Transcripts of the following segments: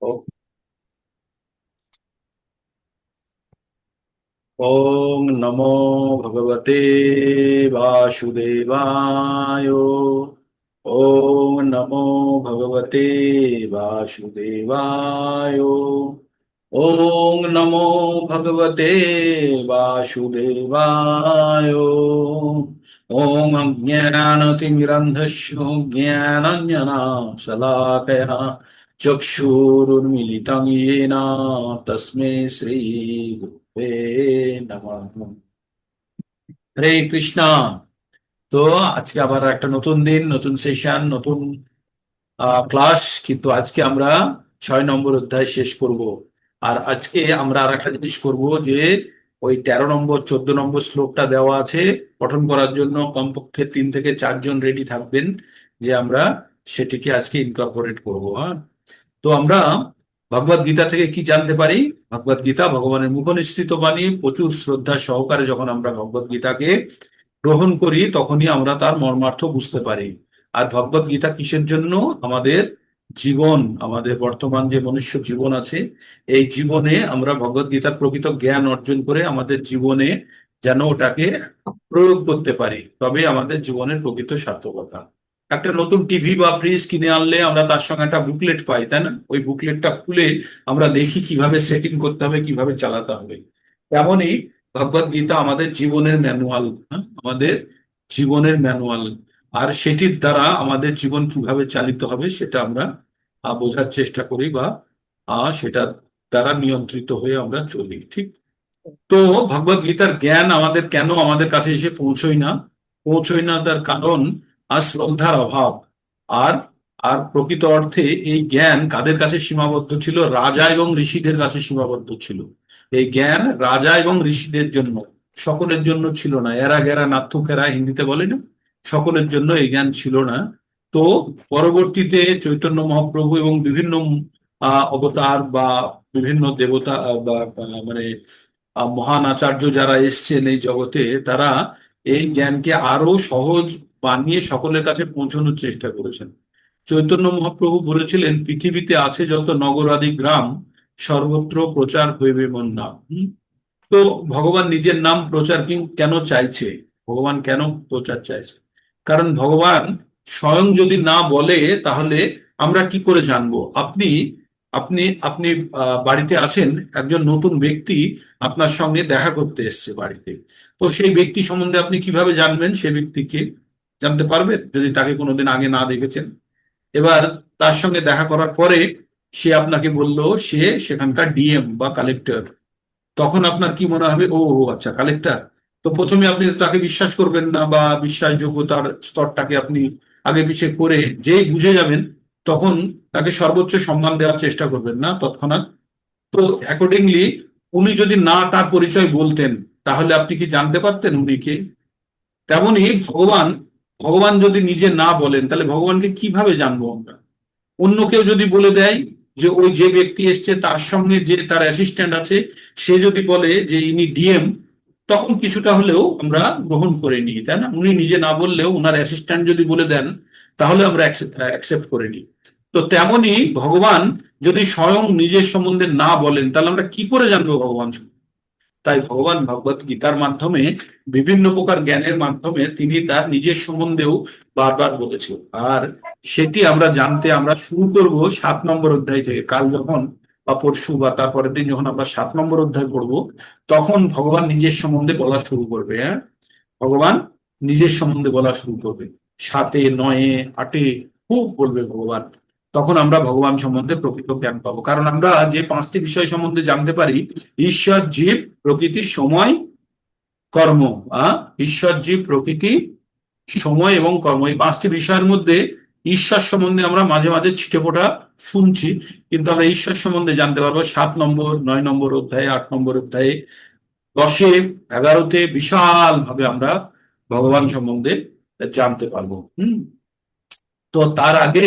ও- ওম নমো ভগবতে বাসুদেবায়। ওম নমো ভগবতে বাসুদেবায়। ওম নমো ভগবতে বাসুদেবায়। ওম অজ্ঞানতিমিরন্ধস্য জ্ঞানাঞ্জনশলাকয়া চক্ষুरुन्मीलितं येन तस्मै শ্রী গুরুবে নমঃ। হরে কৃষ্ণ। তো আজকে আবার একটা নতুন দিন, নতুন সেশন, নতুন ক্লাস। কিন্তু আজকে আমরা 6 নম্বর অধ্যায় শেষ করব। আর আজকে আমরা আর একটা জিনিস করব, যে ওই 13 নম্বর 14 নম্বর শ্লোকটা দেওয়া আছে পঠন করার জন্য কমপক্ষে 3 থেকে 4 জন রেডি থাকবেন, যে আমরা সেটিকে আজকে ইনকর্পোরেট করব। হ্যাঁ, তো আমরা ভগবত গীতা থেকে কি জানতে পারি? ভগবত গীতা ভগবানের মুখনিসৃত বাণী। প্রচুর শ্রদ্ধা সহকারে যখন আমরা ভগবত গীতাকে গ্রহণ করি, তখনই আমরা তার মর্মার্থ বুঝতে পারি। আর ভগবত গীতা কিসের জন্য? আমাদের জীবন, আমাদের বর্তমান যে মনুষ্য জীবন আছে, এই জীবনে আমরা ভগবত গীতার প্রকৃত জ্ঞান অর্জন করে আমাদের জীবনে যেন ওটাকে প্রয়োগ করতে পারি, তবে আমাদের জীবনের প্রকৃত সার্থকতা। একটা নতুন টিভি বা ফ্রিজ কিনে আনলে আমরা তার সঙ্গে একটা বুকলেট পাই, তাই না? ওই বুকলেটটা খুলে আমরা দেখি কিভাবে সেটিং করতে হবে, কিভাবে চালাতে হবে। তেমনই ভগবত গীতা আমাদের জীবনের ম্যানুয়াল। আমাদের জীবনের ম্যানুয়াল। আর সেটির দ্বারা আমাদের জীবন কিভাবে চালিত হবে সেটা আমরা বোঝার চেষ্টা করি, বা সেটা দ্বারা নিয়ন্ত্রিত হয়ে আমরা চলি। ঠিক। তো ভগবত গীতার জ্ঞান আমাদের কেন আমাদের কাছে এসে পৌঁছই না তার কারণ আর শ্রদ্ধার অভাব। আর আর প্রকৃত অর্থে এই জ্ঞান কাদের কাছে সীমাবদ্ধ ছিল? রাজা এবং ঋষিদের কাছে সীমাবদ্ধ ছিল। এই জ্ঞান রাজা এবং ঋষিদের জন্য, সকলের জন্য ছিল না। এরা গেরা নাথুকেরা হিন্দিতে বলে না, সকলের জন্য এই জ্ঞান ছিল না। তো পরবর্তীতে চৈতন্য মহাপ্রভু এবং বিভিন্ন অবতার বা বিভিন্ন দেবতা মানে মহান আচার্য যারা এসছেন এই জগতে, তারা এই জ্ঞানকে আরো সহজ বানিয়ে সকলের কাছে পৌঁছানোর চেষ্টা করেছেন। চৈতন্য মহাপ্রভু বলেছিলেন, পৃথিবীতে আছে যত নগরাদি গ্রাম, সর্বত্র প্রচার হইবে মন নাম। তো ভগবান নিজের নাম প্রচার কেন চাইছে? ভগবান কেন প্রচার চাইছে? কারণ ভগবান স্বয়ং যদি না বলে, তাহলে আমরা কি করে জানবো? আপনি আপনি আপনি বাড়িতে আছেন, একজন নতুন ব্যক্তি আপনার সঙ্গে দেখা করতে এসেছে বাড়িতে। তো সেই ব্যক্তি সম্বন্ধে আপনি কিভাবে জানবেন? সে ব্যক্তিকে জানতে পারবেন যদি তাকে কোনোদিন আগে না দেখেছেন। এবার তার সঙ্গে দেখা করার পরে সে আপনাকে বলল সে সেখানকার ডিএম বা কালেক্টর। তখন আপনার কি মনে হবে? ও ও, আচ্ছা, কালেক্টর। তো প্রথমে আপনি তাকে বিশ্বাস করবেন না, বা বিশ্বাসযোগ্যতার স্তরটাকে আপনি আগে পিছিয়ে করে যেই বুঝে যাবেন, তখন তাকে সর্বোচ্চ সম্মান দেওয়ার চেষ্টা করবেন না তৎক্ষণাৎ। তো অ্যাকর্ডিংলি উনি যদি না তার পরিচয় বলতেন, তাহলে আপনি কি জানতে পারতেন উনি কে? তেমনি ভগবান, ভগবান যদি নিজে না বলেন, তাহলে ভগবানকে কিভাবে জানবো আমরা? অন্য কেউ যদি বলে দেয়, যে ওই যে ব্যক্তি এসছে তার সঙ্গে যে তার অ্যাসিস্ট্যান্ট আছে, সে যদি বলে যে ইনি ডিএম, তখন কিছুটা হলেও আমরা গ্রহণ করে নিই, তাই না? উনি নিজে না বললেও ওনার অ্যাসিস্ট্যান্ট যদি বলে দেন, তাহলে আমরা অ্যাকসেপ্ট করে নিই। তো তেমনি ভগবান যদি স্বয়ং নিজের সম্বন্ধে না বলেন, তাহলে আমরা কি করে জানবো ভগবান? তাই ভগবান ভগবত গীতার মাধ্যমে, বিভিন্ন প্রকার জ্ঞানের মাধ্যমে তিনি তার নিজের সম্বন্ধেও বারবার বলেছেন। আর সেটি আমরা জানতে আমরা শুরু করব 7 নম্বর অধ্যায় থেকে। কাল যখন বা পরশু বা তারপরের দিন যখন আমরা 7 নম্বর অধ্যায় পড়ব, তখন ভগবান নিজের সম্বন্ধে বলা শুরু করবে। হ্যাঁ, ভগবান নিজের সম্বন্ধে বলা শুরু করবে। 7-এ, 9-এ, 8-এ খুব বলবে ভগবান। তখন আমরা ভগবান সম্বন্ধে প্রকৃত জ্ঞান পাবো। কারণ আমরা যে 5টি বিষয় সম্বন্ধে জানতে পারি, ঈশ্বর, জীব, প্রকৃতি, সময়, কর্ম। আহ ঈশ্বর, জীব, প্রকৃতি, সময় এবং কর্ম, এই 5টি বিষয়ের মধ্যে ঈশ্বর সম্বন্ধে আমরা মাঝে মাঝে ছিটেফোঁটা শুনছি, কিন্তু আমরা ঈশ্বর সম্বন্ধে জানতে পারবো 7 নম্বর, 9 নম্বর অধ্যায়ে, 8 নম্বর অধ্যায়ে, 10-এ, 11-তে বিশাল ভাবে আমরা ভগবান সম্বন্ধে জানতে পারবো। তো তার আগে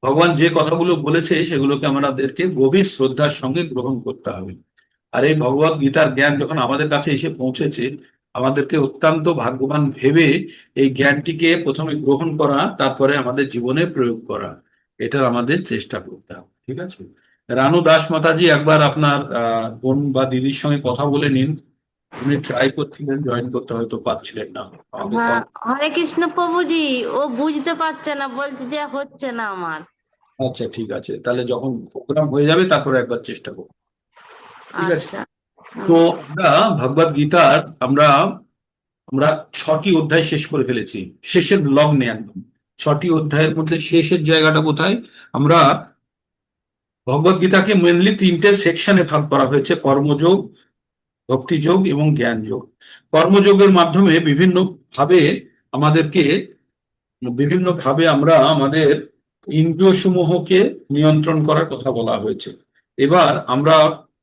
ভগবান যে কথাগুলো বলেছে সেগুলোকে আমাদেরকে গভীর শ্রদ্ধার সঙ্গে গ্রহণ করতে হবে। আর এই ভগবত গীতার জ্ঞান যখন আমাদের কাছে এসে পৌঁছেছে, আমাদেরকে অত্যন্ত ভাগ্যবান ভেবে এই জ্ঞানটিকে প্রথমে গ্রহণ করা, তারপরে আমাদের জীবনে প্রয়োগ করা, এটার আমাদের চেষ্টা করতে হবে। ঠিক আছে? রানু দাস মাতাজি একবার আপনার বোন বা দিদির সঙ্গে কথা বলে নিন। উনি ট্রাই করছিলেন জয়েন করতে, হয়তো পাচ্ছিলেন না আমাদের কল। হ্যাঁ, হরে কৃষ্ণ প্রভুজি। ও বুঝতে পারছে না, বলছে যে হচ্ছে না আমার। আচ্ছা ঠিক আছে, তাহলে যখন প্রোগ্রাম হয়ে যাবে তারপরে একবার চেষ্টা করুন। ঠিক আছে। আচ্ছা। তো হুম। আমরা ভগবদ গীতার আমরা আমরা 6টি অধ্যায় শেষ করে ফেলেছি, শেষের লগ্নে একদম। 6টি অধ্যায়ের মধ্যে শেষের জায়গাটা কোথায়? আমরা ভগবদ গীতাকে মেনলি 3টে সেকশনে ভাগ করা হয়েছে: কর্মযোগ, ভক্তিযোগ এবং জ্ঞান যোগ। কর্মযোগের মাধ্যমে ভাবে আমাদেরকে বিভিন্নভাবে আমরা আমাদের ইন্দ্রিয় সমূহকে নিয়ন্ত্রণ করার কথা বলা হয়েছে। এবার আমরা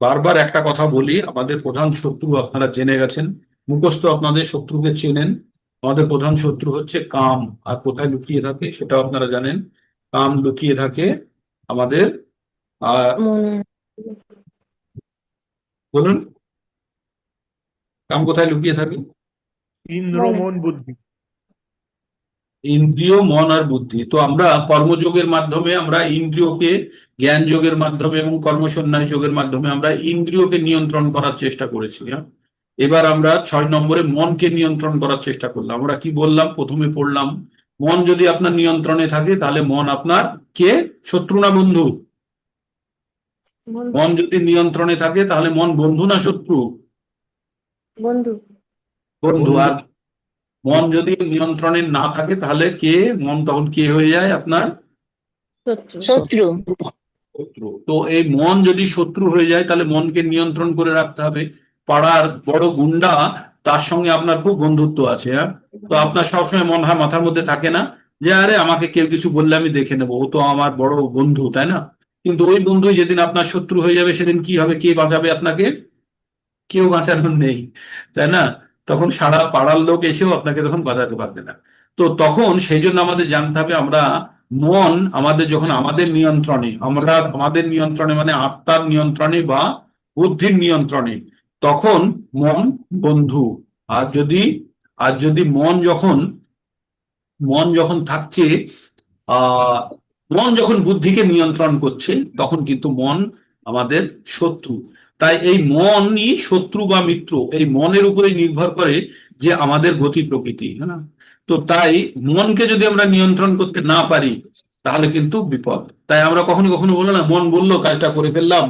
বারবার একটা কথা বলি, আমাদের প্রধান শত্রু আপনারা জেনে গেছেন, মুখস্থ আপনাদের শত্রুকে চেনেন। আমাদের প্রধান শত্রু হচ্ছে কাম। আর কোথায় লুকিয়ে থাকে সেটাও আপনারা জানেন। কাম লুকিয়ে থাকে আমাদের মনে। বলুন, কাম কোথায় লুকিয়ে থাকে? ইন্দ্র মনে। মন বুদ্ধি। ইন্দ্রিয়, মন আর বুদ্ধি। তো আমরা কর্মযোগের মাধ্যমে আমরা ইন্দ্রিয়কে, জ্ঞান যোগের মাধ্যমে এবং কর্মসন্ন্যাস যোগের মাধ্যমে আমরা ইন্দ্রিয়কে নিয়ন্ত্রণ করার চেষ্টা করেছি। হ্যাঁ, এবার আমরা 6 নম্বরে মনকে নিয়ন্ত্রণ করার চেষ্টা করলাম। আমরা কি বললাম? প্রথমে পড়লাম, মন যদি আপনার নিয়ন্ত্রণে থাকে তাহলে মন আপনার কে? শত্রু না বন্ধু? বন্ধু। মন যদি নিয়ন্ত্রণে থাকে তাহলে মন বন্ধু না শত্রু? বন্ধু। বন্ধু। বন্ধু। আর মন যদি নিয়ন্ত্রণে না থাকে তাহলে কে? মন তখন কে হয়ে যায় আপনার? শত্রু। শত্রু। শত্রু। তো এই মন যদি শত্রু হয়ে যায় তাহলে মনকে নিয়ন্ত্রণ করে রাখতে হবে। পাড়ার বড় গুন্ডা, তার সঙ্গে আপনার খুব বন্ধুত্ব আছে, হ্যাঁ? তো আপনার সবসময় মন হয় মাথার মধ্যে থাকে না যে আরে আমাকে কেউ কিছু বললে আমি দেখে নেবো, ও তো আমার বড় বন্ধু, তাই না? কিন্তু ওই বন্ধু যেদিন আপনার শত্রু হয়ে যাবে সেদিন কি হবে? কে বাঁচাবে আপনাকে? কেউ বাঁচানোর নেই, তাই না? তখন সারা পাড়ার লোক এসেও আপনাকে তখন বাঁচাতে পারবে না। তো তখন সেই জন্য আমাদের জানতে হবে, আমরা মন আমাদের যখন আমাদের নিয়ন্ত্রণে, আমরা আমাদের নিয়ন্ত্রণে মানে আত্মার নিয়ন্ত্রণে বা বুদ্ধির নিয়ন্ত্রণে, তখন মন বন্ধু। আর যদি আর যদি মন যখন থাকছে, আহ মন যখন বুদ্ধিকে নিয়ন্ত্রণ করছে তখন কিন্তু মন আমাদের শত্রু। তাই এই মনই শত্রু বা মিত্র, এই মনের উপরে নির্ভর করে যে আমাদের গতি প্রকৃতি। হ্যাঁ, তো তাই মনকে যদি আমরা নিয়ন্ত্রণ করতে না পারি তাহলে কিন্তু বিপদ। তাই আমরা কখনো কখনো বলি না, মন বললো কাজটা করে ফেললাম,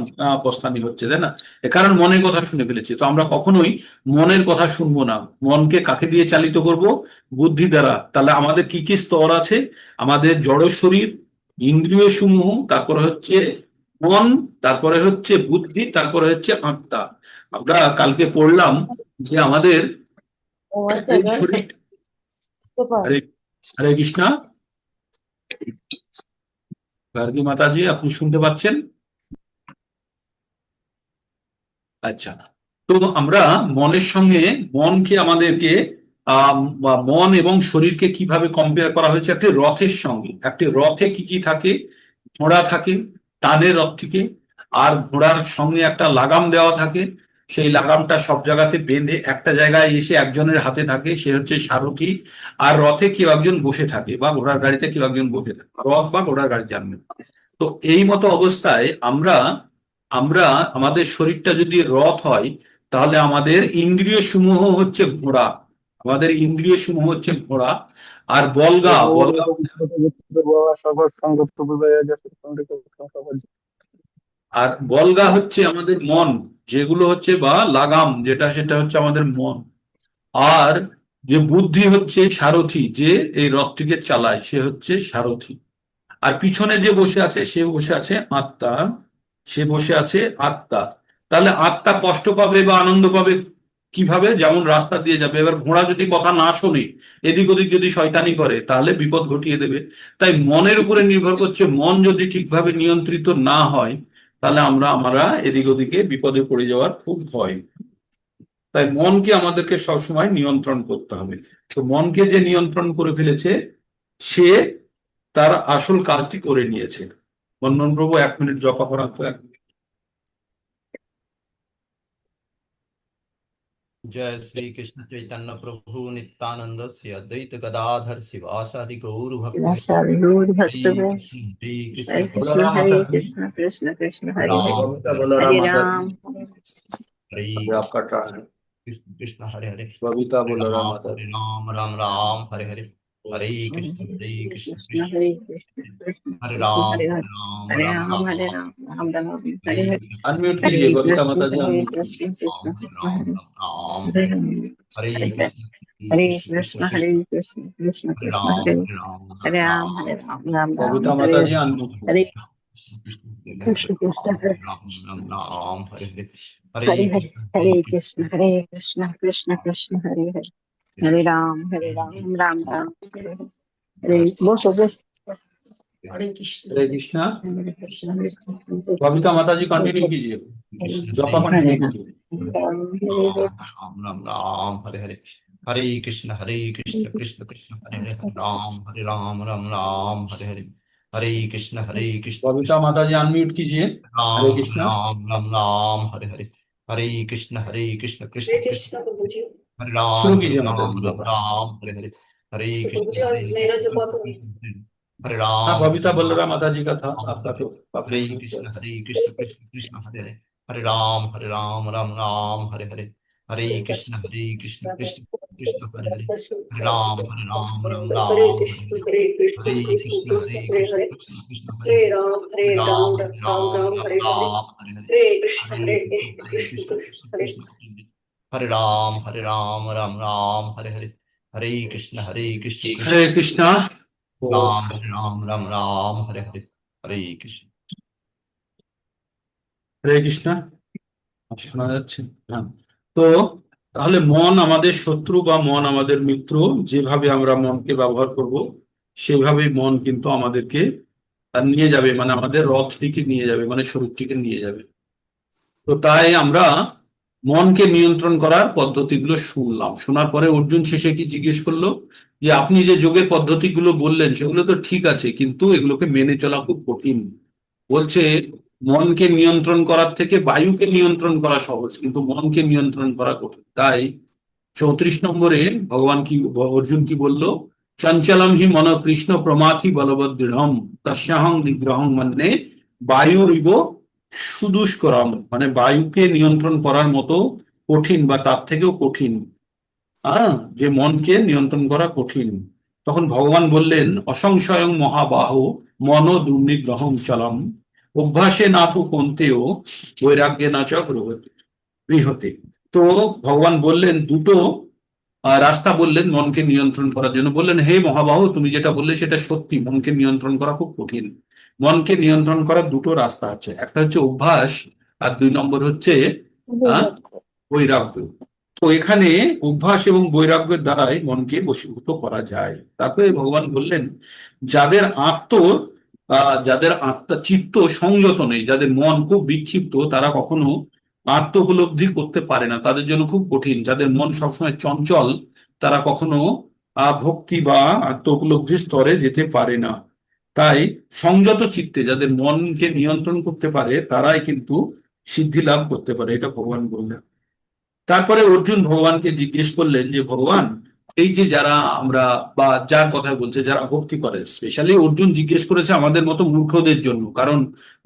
পস্তানি হচ্ছে, তাই না? এ কারণ মনের কথা শুনে ফেলেছি। তো আমরা কখনোই মনের কথা শুনবো না। মনকে কাকে দিয়ে চালিত করব? বুদ্ধি দ্বারা। তাহলে আমাদের কি কি স্তর আছে? আমাদের জড় শরীর, ইন্দ্রিয় সমূহ, তারপরে হচ্ছে মন, তারপরে হচ্ছে বুদ্ধি, তারপরে হচ্ছে আত্মা। আমরা কালকে পড়লাম যে আমাদের ও আচ্ছা, এই জয়েন শরীর। হরে হরে কৃষ্ণা। গার্গী মাতাজি, আপনি শুনতে পাচ্ছেন? আচ্ছা। তো আমরা মনের সঙ্গে মনকে আমাদেরকে বা মন এবং শরীরকে কিভাবে কম্পেয়ার করা হয়েছে একটি রথের সঙ্গে। একটি রথে কি কি থাকে? ঘোড়া থাকে, টানে রথটিকে। আর ঘোড়ার সঙ্গে একটা লাগাম দেওয়া থাকে। সেই লাগামটা সব জায়গাতে বেঁধে একটা জায়গায় এসে একজনের হাতে থাকে, সে হচ্ছে সারথি। আর রথে কেউ একজন বসে থাকে, বা ঘোড়ার গাড়িতে কেউ একজন বসে থাকে, রথ বা ঘোড়ার গাড়ি জানবেন। তো এই মতো অবস্থায় আমরা আমরা আমাদের শরীরটা যদি রথ হয় তাহলে আমাদের ইন্দ্রিয় সমূহ হচ্ছে ঘোড়া। আমাদের ইন্দ্রিয় সমূহ হচ্ছে ঘোড়া। আর বলগা বলগা আর বলগা হচ্ছে আমাদের মন, যেগুলো হচ্ছে বা লাগাম যেটা, সেটা হচ্ছে আমাদের মন। আর যে বুদ্ধি হচ্ছে সারথি, যে এই রথটিকে চালায়, সে হচ্ছে সারথি। আর পিছনে যে বসে আছে সে বসে আছে আত্মা। সে বসে আছে আত্মা। তাহলে আত্মা কষ্ট পাবে বা আনন্দ পাবে কিভাবে? যেমন রাস্তা দিয়ে যাবে। এবার ঘোড়া যদি কথা না শোনে, এদিক ওদিক যদি শয়তানি করে, তাহলে বিপদ ঘটিয়ে দেবে। তাই মনের উপরে নির্ভর করছে। মন যদি ঠিকভাবে নিয়ন্ত্রিত না হয় তাহলে আমরা এদিক ওদিকে বিপদে পড়ে যাওয়ার খুব ভয়। তাই মনকে আমাদেরকে সবসময় নিয়ন্ত্রণ করতে হবে। তো মনকে যে নিয়ন্ত্রণ করে ফেলেছে, সে তার আসল কাজটি করে নিয়েছে। বন্ধন প্রভু 1 মিনিট জপা করার তো 1 মিনিট। जय श्री कृष्ण चैतन्य प्रभु नित्यानंद श्री अद्वैत गदाधर शिवासादि गौर भक्त Vasari हरे Bhaktave Krishna Hare Krishna Krishna Balram माता Hare जी, Krishna Krishna Krishna Hare Ram Hare Babita हरे बलराम Hare माता Ram जी, हरे अभी आपका टर्न है। कृष्ण कृष्ण हरे हरे बबीता हरे बलराम माता हरे जी। Ram Ram Ram Hare Hare Hare Hare Krishna Krishna Krishna Hare Krishna Krishna हरे Krishna Ram Hare Hare Ram Hare Ram Ram Hare Ram Ram Ram Ram हरे Hare Hare अनम्यूट कीजिए Hare Babita Krishna माता ji, Hare unmute. Krishna Krishna Ram Krishna Ram Hare Ram Hare हरे Ram हरे Hare Hare Hare Krishna Krishna Krishna Hare Krishna Krishna हरे Krishna Ram Hare Ram Hare Ram Ram Hare Ram Ram Babita Ram माता Hare ji, unmute Hare कीजिए। Krishna Krishna Hare Ram Ram Hare Hare Hare Hare Hare Hare Krishna Krishna Hare Krishna Krishna Krishna Hare Hare Hare Ram Ram Ram Hare Hare Hare Bosho Bosho Hare Krishna Hare Krishna. Hare Krishna Hare Krishna Babita माता ji Hare continue कीजिए, जपा Krishna Hare continue Ram कीजिए। Ram Hare Hare Ram Ram Ram Hare Hare Hare Krishna Krishna Krishna Hare Hare Hare Ram Ram Ram Hare Hare Hare Krishna Babita Krishna माता ji unmute कीजिए। हरे कृष्णा। राम राम राम हरे हरे हरे कृष्ण कृष्ण हरे कृष्ण कृष्ण प्रभु जी। हरे शुरू राम कीजिए माता जी, राम जपा। राम हरे हरे हरे प्रभु जी कृष्ण आज मेरा जपा तो नहीं। कृष्ण हरे हाँ, राम बबीता बलराम माता जी का था, राम आपका तो आपने हरे शुरू किया था। कृष्ण कृष्ण हरे हरे हरे राम राम राम हरे हरे हरे कृष्ण कृष्ण कृष्ण हरे हरे हरे राम राम हरे राम हरे कृष्ण हरे हरे कृष्ण हरे कृष्ण कृष्ण हरे कृष्ण हरे कृष्ण हरे हरे हरे हरे राम हरे राम राम राम राम हरे हरे राम हरे हरे हरे कृष्ण हरे हरे कृष्ण कृष्ण कृष्ण हरे कृष्ण हरे राम राम राम हरे हरे हरे कृष्ण कृष्ण हरे कृष्णा। तो राम राम हरे हरे हरे कृष्ण हरे कृष्णा, শোনা যাচ্ছে? হ্যাঁ। তো তাহলে মন আমাদের শত্রু বা মন আমাদের মিত্র, যেভাবে আমরা মনকে ব্যবহার করব সেভাবেই মন কিন্তু আমাদেরকে নিয়ে যাবে, মানে আমাদের রথটিকে নিয়ে যাবে, মানে শরীরটিকে নিয়ে যাবে। তো তাই আমরা মনকে নিয়ন্ত্রণ করার পদ্ধতিগুলো শুনলাম, শোনার পরে অর্জুন শেষে কি জিজ্ঞেস করলো, যে আপনি যে যোগের পদ্ধতিগুলো বললেন সেগুলো তো ঠিক আছে, কিন্তু এগুলোকে মেনে চলা খুব কঠিন। বলছে মনকে নিয়ন্ত্রণ করার থেকে বায়ুকে নিয়ন্ত্রণ করা সহজ, কিন্তু মনকে নিয়ন্ত্রণ করা কঠিন। তাই 34 নম্বরে ভগবান কি, অর্জুন কি বললো, চঞ্চলম হি মন কৃষ্ণ প্রমাথি বলবৎ দৃঢ়ম তস্যাহং নিগ্রহং মন্যে বায়ুরিব সুদুষ্করম, মানে বায়ুকে নিয়ন্ত্রণ করার মতো কঠিন বা তার থেকেও কঠিন। যে মনকে নিয়ন্ত্রণ করা কঠিন। তখন ভগবান বললেন, অসংশয়ং মহাবাহ মন দুর্নিগ্রহং চলম অভ্যাসে না তো কন্তেও বৈরাগ্যে না চ বৃহতে। তো ভগবান বললেন দুটো রাস্তা বললেন মনকে নিয়ন্ত্রণ করার জন্য। বললেন, হে মহাবাহু, তুমি যেটা বললে সেটা সত্যি, মনকে নিয়ন্ত্রণ করা খুব কঠিন। মনকে নিয়ন্ত্রণ করার দুটো রাস্তা আছে, একটা হচ্ছে অভ্যাস, আর 2 নম্বর হচ্ছে আহ বৈরাগ্য। তো এখানে অভ্যাস এবং বৈরাগ্যের দ্বারাই মনকে বশীভূত করা যায়। তারপরে ভগবান বললেন, যাদের যাদের আত্মা চিত্ত সংযত নেই, যাদের মন খুব বিক্ষিপ্ত, তারা কখনো আত্ম উপলব্ধি করতে পারে না, তাদের জন্য খুব কঠিন। যাদের মন সবসময় চঞ্চল, তারা কখনো ভক্তি বা আত্ম উপলব্ধির স্তরে যেতে পারে না। তাই সংযত চিত্তে যাদের মনকে নিয়ন্ত্রণ করতে পারে তারাই কিন্তু সিদ্ধি লাভ করতে পারে, এটা ভগবান বললেন। তারপরে অর্জুন ভগবানকে জিজ্ঞেস করলেন যে, ভগবান, এই যে যারা আমরা বা যার কথা বলছে যারা ভক্তি করে, স্পেশালি অর্জুন জিজ্ঞেস করেছে আমাদের মতো মূর্খদের জন্য, কারণ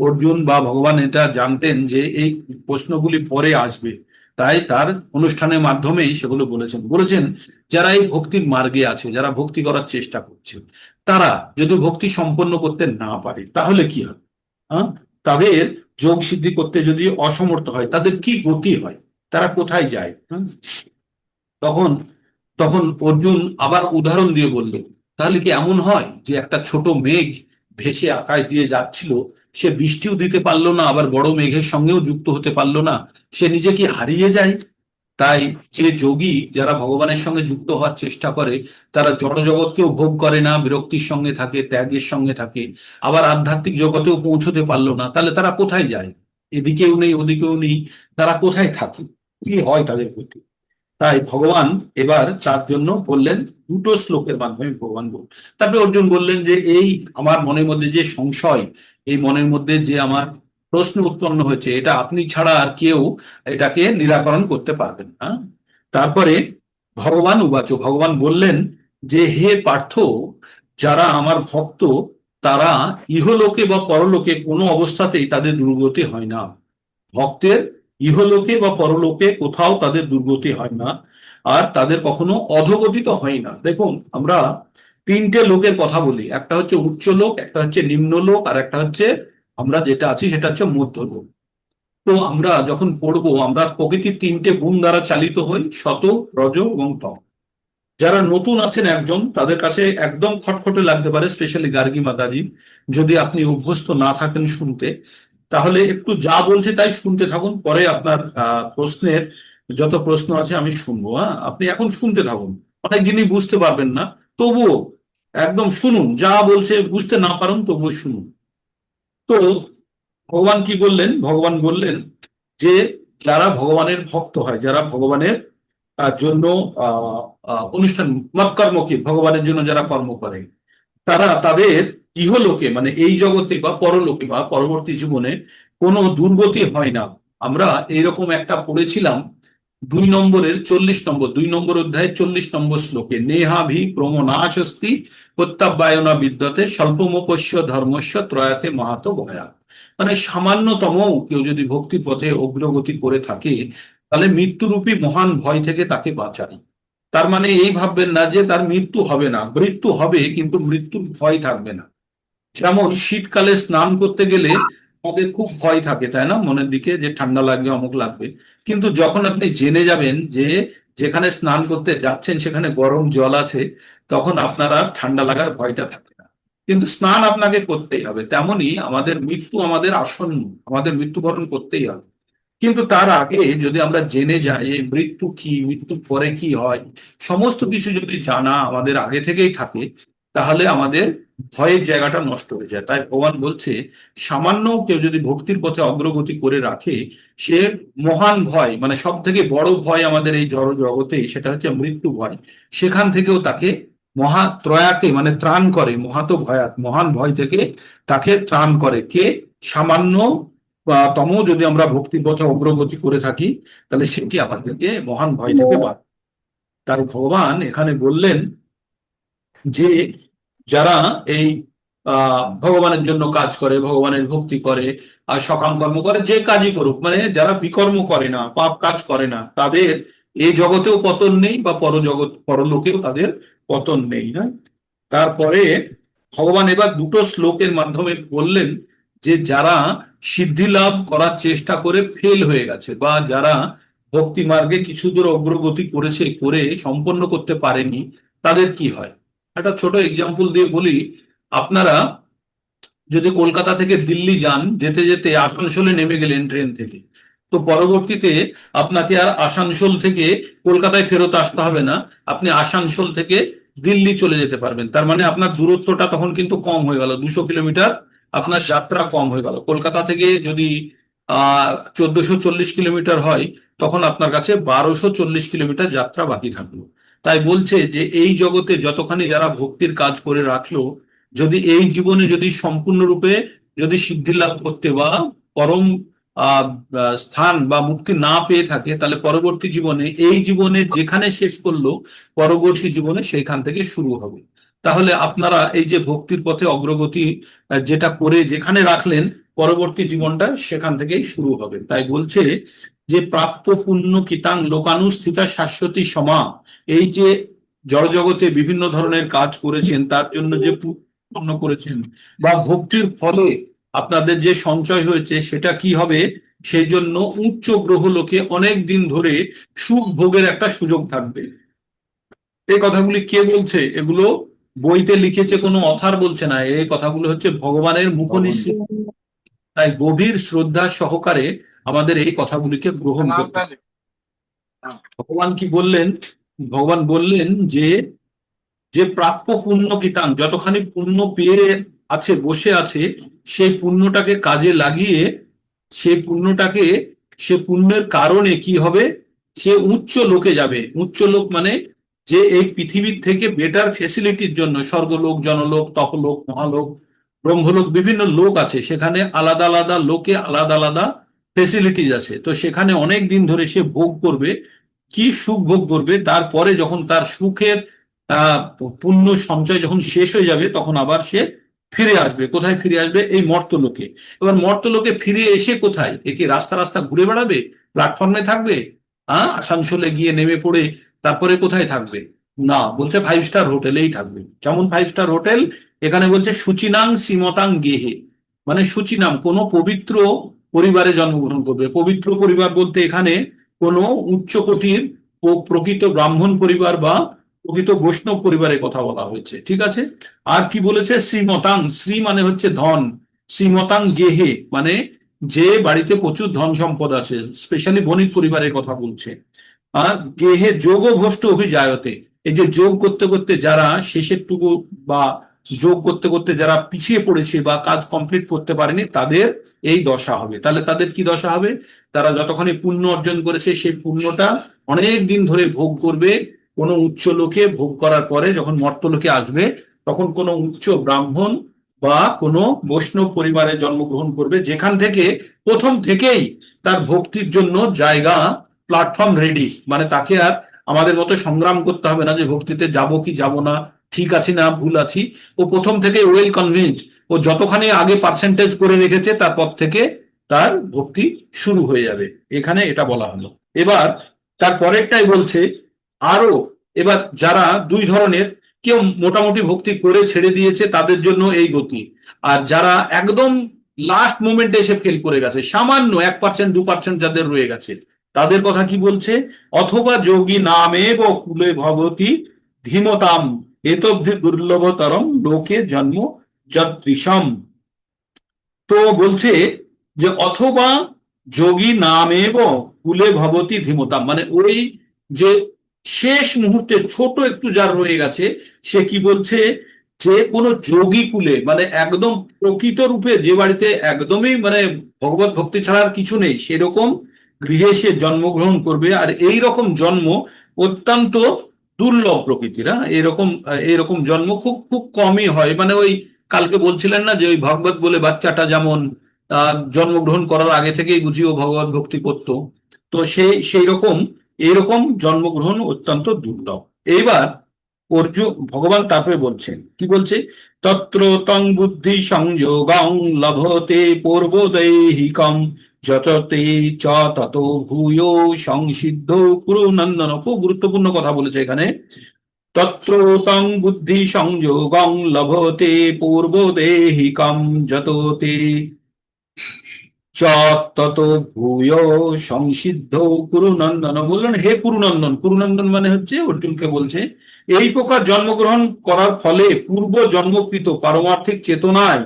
অর্জুন বা ভগবান এটা জানতেন যে এই প্রশ্নগুলি পরে আসবে। তাই তার অনুষ্ঠানের মাধ্যমেই সেগুলো বলেছেন। বলেছেন যারা এই ভক্তির মার্গে আছে, যারা ভক্তি করার চেষ্টা করছে, তারা যদি ভক্তি সম্পন্ন করতে না পারে তাহলে কি হবে? হ্যাঁ, তাদের যোগ সিদ্ধি করতে যদি অসমর্থ হয় তাদের কি গতি হয়, তারা কোথায় যায়? তখন তখন অর্জুন আবার উদাহরণ দিয়ে বলল, তাহলে কি এমন হয় যে একটা ছোট মেঘ ভেসে আকাশ দিয়ে যাচ্ছিল, সে বৃষ্টিও দিতে পারলো না, আবার বড় মেঘের সঙ্গেও যুক্ত হতে পারলো না, সে নিজে কি হারিয়ে যায়? তাই যে যোগী যারা ভগবানের সঙ্গে যুক্ত হওয়ার চেষ্টা করে, তারা জড় জগৎকেও ভোগ করে না, বিরক্তির সঙ্গে থাকে, ত্যাগের সঙ্গে থাকে, আবার আধ্যাত্মিক জগতেও পৌঁছতে পারলো না, তাহলে তারা কোথায় যায়? এদিকেও নেই ওদিকেও নেই, তারা কোথায় থাকে, কি হয় তাদের প্রতি? তাই ভগবান এবার তার জন্য বললেন, দুটো শ্লোকের মাধ্যমে ভগবান বললেন। তারপরে অর্জুন বললেন যে এই আমার মনের মধ্যে যে সংশয়, এই মনের মধ্যে যে আমার প্রশ্ন উৎপন্ন হয়েছে, এটা আপনি ছাড়া আর কেউ এটাকে নিরাকরণ করতে পারবেন না। তারপরে ভগবান উবাচ, ভগবান বললেন যে হে পার্থ, যারা আমার ভক্ত তারা ইহলোকে বা পরলোকে কোনো অবস্থাতেই তাদের দুর্গতি হয় না। ভক্তের ইহলোকে বা পরলোকে কোথাও তাদের দুর্গতি হয় না, আর তাদের কখনো অধোগতি তো হয় না। দেখুন, আমরা তিনটে লোকের কথা বলি, একটা হচ্ছে উচ্চ লোক, একটা হচ্ছে নিম্ন লোক, আর একটা হচ্ছে আমরা যেটা আছি সেটা হচ্ছে মধ্য লোক। তো আমরা যখন পড়বো, আমরা প্রকৃতির তিনটে গুণ দ্বারা চালিত হই, সত, রজ এবং তম। যারা নতুন আছেন একজন, তাদের কাছে একদম খটখটে লাগতে পারে, স্পেশালি গার্গী মাতাজি, যদি আপনি অভ্যস্ত না থাকেন শুনতে, তাহলে একটু যা বলছে তাই শুনতে থাকুন। পরে আপনার প্রশ্নের যত প্রশ্ন আছে আমি শুনবো। হ্যাঁ, আপনি এখন শুনতে থাকুন, অনেক জিনিস বুঝতে পারবেন না, তবুও একদম শুনুন, যা বলছে বুঝতে না পারেন তবুও শুনুন। তো ভগবান কি বললেন? ভগবান বললেন যে যারা ভগবানের ভক্ত হয়, যারা ভগবানের জন্য আহ অনুষ্ঠান মৎকর্মকে, ভগবানের জন্য যারা কর্ম করে, তারা তাদের ইহলোকে মানে এই জগতে বা পরলোকে বা পরবর্তী জীবনে কোনো দুর্গতি হয় না। আমরা এইরকম একটা পড়েছিলাম 2 নম্বরের 40 নম্বর, 2 নম্বর অধ্যায়ের 40 নম্বর শ্লোকে, নেহাভি ক্রমনাশস্তি প্রত্যাবায়না বিদ্যতে স্বল্পমপস্য ধর্মস্য ত্রয়াতে মাহাতো ভয়া। মানে সামান্যতম কেউ যদি ভক্তি পথে অগ্রগতি করে থাকে, তাহলে মৃত্যুরূপী মহান ভয় থেকে তাকে বাঁচায়। তার মানে এই ভাববেন না যে তার মৃত্যু হবে না, মৃত্যু হবে কিন্তু মৃত্যুর ভয় থাকবে না। যেমন শীতকালে স্নান করতে গেলে আমাদের খুব ভয় থাকে, তাই না, মনের দিকে, যে ঠান্ডা লাগবে, অমুক লাগবে। কিন্তু যখন আপনি জেনে যাবেন যে যেখানে স্নান করতে যাচ্ছেন সেখানে গরম জল আছে, তখন আপনার আর ঠান্ডা লাগার ভয়টা থাকে না। কিন্তু স্নান আপনাকে করতেই হবে। তেমনি আমাদের মৃত্যু আমাদের আসন্ন, আমাদের মৃত্যুবরণ করতেই হবে। কিন্তু তার আগে যদি আমরা জেনে যাই এই মৃত্যু কি, মৃত্যুর পরে কি হয়, সমস্ত কিছু যদি জানা আমাদের আগে থেকেই থাকে, তাহলে আমাদের ভয়ের জায়গাটা নষ্ট হয়ে যায়। তাই ভগবান বলছে সামান্য কেউ যদি ভক্তির পথে অগ্রগতি করে রাখে, সে মহান ভয় মানে সব থেকে বড় ভয় আমাদের এই জড় জগতে, সেটা হচ্ছে মৃত্যু ভয়, সেখান থেকেও তাকে মহাত্রয়াতে মানে ত্রাণ করে, মহাতো ভয়াত মহান ভয় থেকে তাকে ত্রাণ করে কে? সামান্য বা তম যদি আমরা ভক্তির পথে অগ্রগতি করে থাকি, তাহলে সেটি আমাদেরকে মহান ভয় থেকে বাঁচায়। তার ভগবান এখানে বললেন যে যারা এই ভগবানের জন্য কাজ করে, ভগবানের ভক্তি করে, আর সকাম কর্ম করে, যে কাজই করুক, মানে যারা বিকর্ম করে না, পাপ কাজ করে না, তাদের এই জগতেও পতন নেই বা পরজগৎ পরলোকেও তাদের পতন নেই। না, তারপরে ভগবান এবার দুটো শ্লোকের মাধ্যমে বললেন যে যারা সিদ্ধি লাভ করার চেষ্টা করে ফেল হয়ে গেছে, বা যারা ভক্তি মার্গে কিছু দূর অগ্রগতি করেছে, করে সম্পন্ন করতে পারেনি, তাদের কি হয়। একটা ছোট এক্সাম্পল দিয়ে বলি। আপনারা যদি কলকাতা থেকে দিল্লি যান, যেতে যেতে আসানসোলে নেমে গেলেন ট্রেন থেকে, তো পরবর্তীতে আপনাকে আর আসানসোল থেকে কলকাতায় ফেরত আসতে হবে না, আপনি আসানসোল থেকে দিল্লি চলে যেতে পারবেন। তার মানে আপনার দূরত্বটা তখন কিন্তু কম হয়ে গেল, 200 কিলোমিটার আপনার যাত্রা কম হয়ে গেল। কলকাতা থেকে যদি 1440 কিলোমিটার হয়, তখন আপনার কাছে 1240 কিলোমিটার যাত্রা বাকি থাকলো। তাই বলছে যে এই জগতে যতখানি যারা ভক্তির কাজ করে রাখলো, যদি এই জীবনে যদি সম্পূর্ণরূপে যদি সিদ্ধি লাভ করতে বা পরম আহ স্থান বা মুক্তি না পেয়ে থাকে, তাহলে পরবর্তী জীবনে এই জীবনে যেখানে শেষ করলো, পরবর্তী জীবনে সেইখান থেকে শুরু হবে। তাহলে আপনারা এই যে ভক্তির পথে অগ্রগতি যেটা করে যেখানে রাখলেন, পরবর্তী জীবনটা সেখান থেকেই শুরু হবে। তাই বলছে যে প্রাপ্য পুণ্য কিতাং লোকানুস্থিতা শাশ্বতী সমা, এই যে জড়জগতে বিভিন্ন ধরনের কাজ করেছেন, তার জন্য যে পূর্ণ করেছেন বা ভক্তির ফলে আপনাদের যে সঞ্চয় হয়েছে, সেটা কি হবে, সেই জন্য উচ্চ গ্রহ লোকে অনেক দিন ধরে সুখ ভোগের একটা সুযোগ থাকবে। এই কথাগুলি কে বলছে? এগুলো বইতে লিখেছে কোনো অথার বলছে না, এই কথাগুলো হচ্ছে ভগবানের মুখনিসৃত। তাই গভীর শ্রদ্ধা সহকারে আমাদের এই কথাগুলিকে গ্রহণ করতে হবে। ভগবান কি বললেন? ভগবান বললেন যে যে প্রাপ্য পুণ্য কিতাং, যতখানি পুণ্য পেয়ে আছে, বসে আছে, সেই পুণ্যটাকে কাজে লাগিয়ে সেই পুণ্যটাকে, সে পুণ্যের কারণে কি হবে, সে উচ্চ লোকে যাবে। উচ্চ লোক মানে যে এই পৃথিবীর থেকে বেটার ফেসিলিটির জন্য, স্বর্গলোক, জনলোক, তপলোক, মহালোক, ব্রহ্মলোক, বিভিন্ন লোক আছে, সেখানে আলাদা আলাদা লোকে আলাদা আলাদা ফেসিলিটিজ আছে। তো সেখানে অনেক দিন ধরে সে ভোগ করবে, কি সুখ ভোগ করবে, তারপরে যখন তার সুখের পুণ্য সঞ্চয় যখন শেষ হয়ে যাবে তখন আবার সে ফিরে আসবে। কোথায় ফিরে আসবে? এই মর্তলোকে। এবার মর্তলোকে ফিরে এসে কোথায়? একে রাস্তা রাস্তা ঘুরে বেড়াবে, প্ল্যাটফর্মে থাকবে, আসানসোলে গিয়ে নেমে পড়ে তারপরে কোথায় থাকবে? না, বলছে 5 স্টার হোটেলেই থাকবে। কেমন 5 স্টার হোটেল? এখানে বলছে সুচিনাং শ্রীমতাং গেহে, মানে সুচিনাম কোনো পবিত্র পরিবারে জন্মগ্রহণ করবে। পবিত্র পরিবার বলতে এখানে কোনো উচ্চ কোটির প্রকৃত ব্রাহ্মণ পরিবার বা প্রকৃত বৈষ্ণব পরিবারের কথা বলা হয়েছে, ঠিক আছে। আর কি বলেছে? শ্রীমতাং, শ্রী মানে হচ্ছে ধন, শ্রীমতাং গেহে মানে যে বাড়িতে প্রচুর ধন সম্পদ আছে, স্পেশালি বণিক পরিবারের কথা বলছে। আর গেহে যোগ ভ্রষ্ট অভিজায়তে, এই যে যোগ করতে করতে যারা শেষের টুকু বা যোগ করতে করতে যারা পিছিয়ে পড়েছে বা কাজ কমপ্লিট করতে পারেনি, তাদের এই দশা হবে। তাহলে তাদের কি দশা হবে? তারা যতক্ষণে পুণ্য অর্জন করেছে সেই পুণ্যটা অনেক দিন ধরে ভোগ করবে। কোনো উচ্চ লোকে ভোগ করার পরে যখন মর্তলোকে আসবে তখন কোনো উচ্চ ব্রাহ্মণ বা কোনো বৈষ্ণব পরিবারে জন্মগ্রহণ করবে, যেখান থেকে প্রথম থেকেই তার ভক্তির জন্য জায়গা, প্ল্যাটফর্ম রেডি। মানে তাকে আর আমাদের মতো সংগ্রাম করতে হবে না যে ভক্তিতে যাব কি যাব না, ঠিক আছি না ভুল আছি। ও প্রথম থেকে ওয়েল কনভিন্সড, ও যতখানি আগে পার্সেন্টেজ করে রেখেছে তারপর থেকে তার ভক্তি শুরু হয়ে যাবে। এখানে এটা বলা হলো। এবার তার পরেরটাই বলছে আরো, এবার যারা দুই ধরনের, কেউ মোটামুটি ভক্তি করে ছেড়ে দিয়েছে তাদের জন্য এই গতি, আর যারা একদম লাস্ট মোমেন্টে এসে ফেল করে গেছে, সামান্য 1% 2% যাদের রয়ে গেছে, তাদের কথা কি বলছে? অথবা যোগী নামেব কুলে ভবতি ধীমতাম এতবধি দুর্লভতরম লোকে জন্ম যদৃশম। তো বলছে যে অথবা যোগী নামেব কুলে ভবতি ধীমতাম, মানে ওই যে শেষ মুহূর্তে ছোট একটু যার রয়ে গেছে, সে কি বলছে? যে কোনো যোগী কুলে, মানে একদম প্রকৃত রূপে যে বাড়িতে একদমই মানে ভগবত ভক্তি ছাড়া আর কিছু নেই, সেরকম গৃহে সে জন্মগ্রহণ করবে। আর এই রকম জন্ম অত্যন্ত দুর্লভ প্রকৃতির। এরকম এরকম জন্ম খুব খুব কমই হয়। মানে ওই কালকে বলছিলেন না যে ওই ভগবত বলে বাচ্চাটা যেমন জন্মগ্রহণ করার আগে থেকেই বুঝিও ভগবত ভক্তি করতো, তো সেই রকম এইরকম জন্মগ্রহণ অত্যন্ত দুর্লভ। এইবার অর্জুন ভগবান তারপরে বলছেন, কি বলছে? তত্র তং বুদ্ধি সংযোগং লভতে পূর্বদৈহিকম যততে চ তত ভূয় সংসিদ্ধ কুরু নন্দন। খুব গুরুত্বপূর্ণ কথা বলেছে এখানে। তত্র তং বুদ্ধি সংযোগং লভতে পূর্বদেহিকম যততে চ তত ভূয় সংসিদ্ধ কুরুনন্দন। বললেন হে কুরুনন্দন, কুরুনন্দন মানে হচ্ছে অর্জুনকে বলছে, এই প্রকার জন্মগ্রহণ করার ফলে পূর্ব জন্মকৃত পারমার্থিক চেতনায়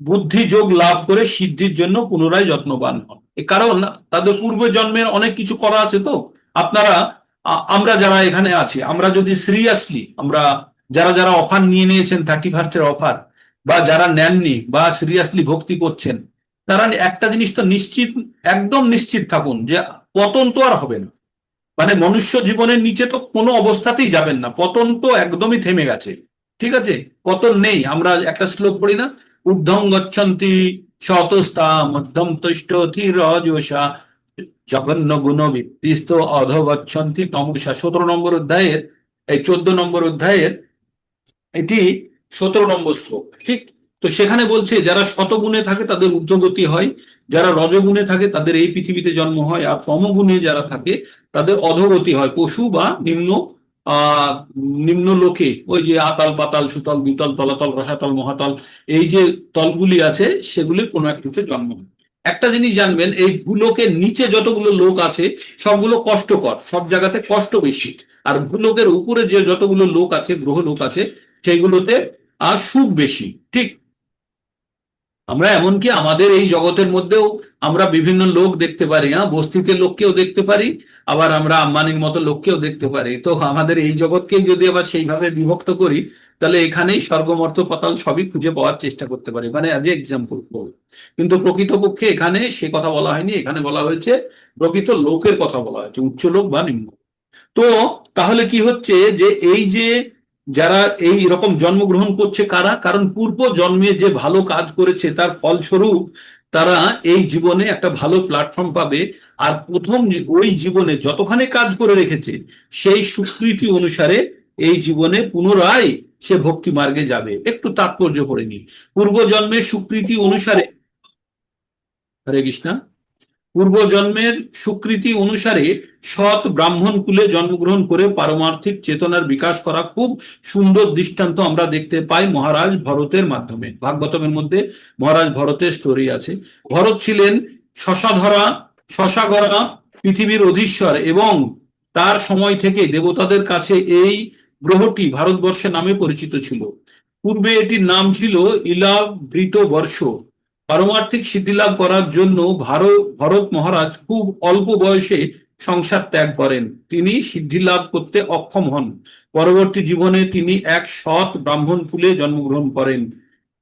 বুদ্ধি যোগ লাভ করে সিদ্ধির জন্য পুনরায় যত্নবান হন। কারণ তাদের পূর্ব জন্মের অনেক কিছু করা আছে। তো আপনারা আমরা যারা এখানে আছি, আমরা যদি সিরিয়াসলি, আমরা যারা যারা অফার নিয়ে নিয়েছেন 31 অফার, বা যারা নেননি বা সিরিয়াসলি ভক্তি করছেন, তারা একটা জিনিস তো নিশ্চিত, একদম নিশ্চিত থাকুন যে পতন তো আর হবে না। মানে মনুষ্য জীবনের নিচে তো কোনো অবস্থাতেই যাবেন না, পতন তো একদমই থেমে গেছে, ঠিক আছে, পতন নেই। আমরা একটা শ্লোক পড়ি না, ঊর্ধ্বং গচ্ছন্তি শতস্তা মধ্যম তিষ্ঠতি রজসা জঘন্য গুণ ভিত্তিস্থ অধ গচ্ছন্তি তমসা। 17 নম্বর অধ্যায়ের, এই 14 নম্বর অধ্যায়ের এটি 17 নম্বর শ্লোক, ঠিক। তো সেখানে বলছে যারা শতগুণে থাকে তাদের ঊর্ধ্বগতি হয়, যারা রজগুণে থাকে তাদের এই পৃথিবীতে জন্ম হয়, আর তমগুণে যারা থাকে তাদের অধোগতি হয়, পশু বা নিম্ন লোকে। ওই যে আতাল পাতাল সুতল বিতল তলাতল রসাতল মহাতল, এই যে তলগুলি আছে সেগুলি কোনো একটিতে জন্ম হয়। একটা জিনিস জানবেন, এই ভূলোকের নিচে যতগুলো লোক আছে সবগুলো কষ্টকর, সব জায়গাতে কষ্ট বেশি। আর ভূলোকের উপরে যে যতগুলো লোক আছে, গ্রহ লোক আছে, সেইগুলোতে আর সুখ বেশি, ঠিক। আমরা এমনকি আমাদের এই জগতের মধ্যেও আমরা বিভিন্ন লোক দেখতে পারি, বস্তিতে লোককেও দেখতে পারি, আবার আমরা আম্বানির মতো লোককেও দেখতে পারি। তো আমাদের এই জগৎকে যদি আবার সেইভাবে বিভক্ত করি, তাহলে এখানেই স্বর্গমর্ত পাতাল সবই খুঁজে পাওয়ার চেষ্টা করতে পারি, মানে আজ এক্সাম্পল। কিন্তু প্রকৃতপক্ষে এখানে সে কথা বলা হয়নি, এখানে বলা হয়েছে প্রকৃত লোকের কথা বলা হয়েছে, উচ্চ লোক বা নিম্ন। তো তাহলে কি হচ্ছে যে এই যে যারা এই রকম জন্মগ্রহণ করছে কারা? কারণ পূর্ব জন্মে যে ভালো কাজ করেছে তার ফলস্বরূপ তারা এই জীবনে একটা ভালো প্ল্যাটফর্ম পাবে। আর প্রথম ওই জীবনে যতখানি কাজ করে রেখেছে সেই স্বীকৃতি অনুসারে এই জীবনে পুনরায় সে ভক্তি মার্গে যাবে। একটু তাৎপর্য পড়ে নি। পূর্বজন্মের স্বীকৃতি অনুসারে, হরে কৃষ্ণ, পূর্বজন্মের স্বীকৃতি অনুসারে সৎ ব্রাহ্মণ কুলে জন্মগ্রহণ করে পারমার্থিক চেতনার বিকাশ করা খুব সুন্দর দৃষ্টান্ত আমরা দেখতে পাই মহারাজ ভরতের মাধ্যমে। ভাগবতমের মধ্যে মহারাজ ভরতের স্টোরি আছে। ভরত ছিলেন শশাগরা পৃথিবীর অধীশ্বর এবং তার সময় থেকে দেবতাদের কাছে এই গ্রহটি ভারতবর্ষের নামে পরিচিত ছিল। পূর্বে এটির নাম ছিল ইলাবৃত বর্ষ। পারমার্থিক সিদ্ধিলাভ করার জন্য ভরত মহারাজ খুব অল্প বয়সে সংসার ত্যাগ করেন। তিনি সিদ্ধিলাভ করতে অক্ষম হন। পরবর্তী জীবনে তিনি এক সৎ ব্রাহ্মণ কুলে জন্মগ্রহণ করেন।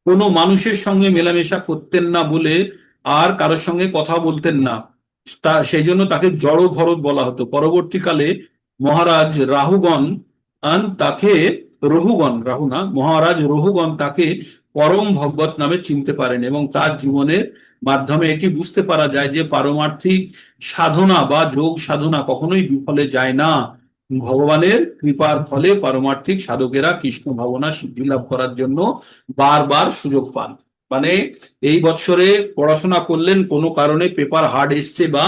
কোনো মানুষের সঙ্গে মেলামেশা করতেন না বলে আর কারোর সঙ্গে কথা বলতেন না, সেই জন্য তাকে জড় ভরত বলা হতো। পরবর্তীকালে মহারাজ মহারাজ রহুগণ তাকে পরম ভগবত নামে চিনতে পারেন এবং তার জীবনের মাধ্যমে এটি বুঝতে পারা যায় যে পারমার্থিক সাধনা বা যোগ সাধনা কখনোই বিফলে যায় না। ভগবানের কৃপার ফলে পারমার্থিক সাধকেরা কৃষ্ণ ভাবনা সিদ্ধি লাভ করার জন্য বারবার সুযোগ পান। মানে এই বছরে পড়াশোনা করলেন, কোনো কারণে পেপার হার্ড এসছে বা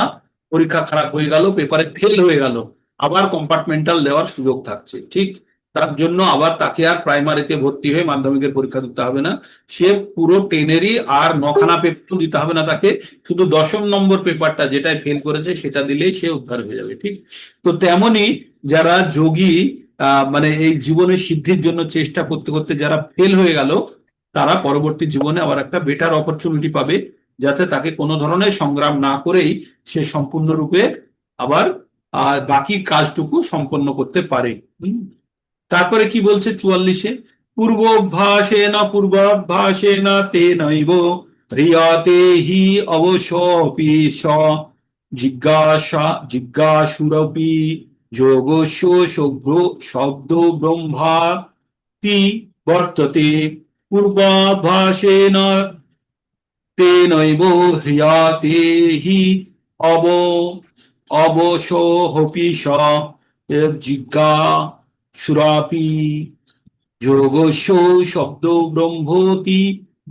পরীক্ষা খারাপ হয়ে গেল, পেপারে ফেল হয়ে গেল, আবার কম্পার্টমেন্টাল দেওয়ার সুযোগ থাকছে। ঠিক তার জন্য আবার তাকে আর প্রাইমারিতে ভর্তি হয়ে মাধ্যমিকের পরীক্ষা দিতে হবে না। সে পুরো 10-এরই আর 9খানা পেপার দিতে হবে না তাকে, শুধু 10ম নম্বর পেপারটা যেটাই ফেল করেছে সেটা দিলেই সে উদ্ধার হয়ে যাবে। ঠিক তো তেমনি যারা যোগী মানে এই জীবনে সিদ্ধির জন্য চেষ্টা করতে করতে যারা ফেল হয়ে গেল, তারা পরবর্তী জীবনে আবার একটা বেটার অপরচুনিটি পাবে, যাতে তাকে কোনো ধরনের সংগ্রাম না করেই সে সম্পূর্ণরূপে আবার বাকি কাজটুকু সম্পন্ন করতে পারে। তারপরে কি বলছে 44-এ, পূর্বাভ্যাসেন তেনৈব হ্রিয়তে হি অবশোপি স জিজ্ঞাসুরপি যোগস্য শব্দ ব্রহ্মাতি বর্ততে। পূর্বাভ্যাসেন তেনৈব হ্রিয়তে হি অবশোপি স জিজ্ঞাসুরাপি যোগস্য শব্দ ব্রহ্মতি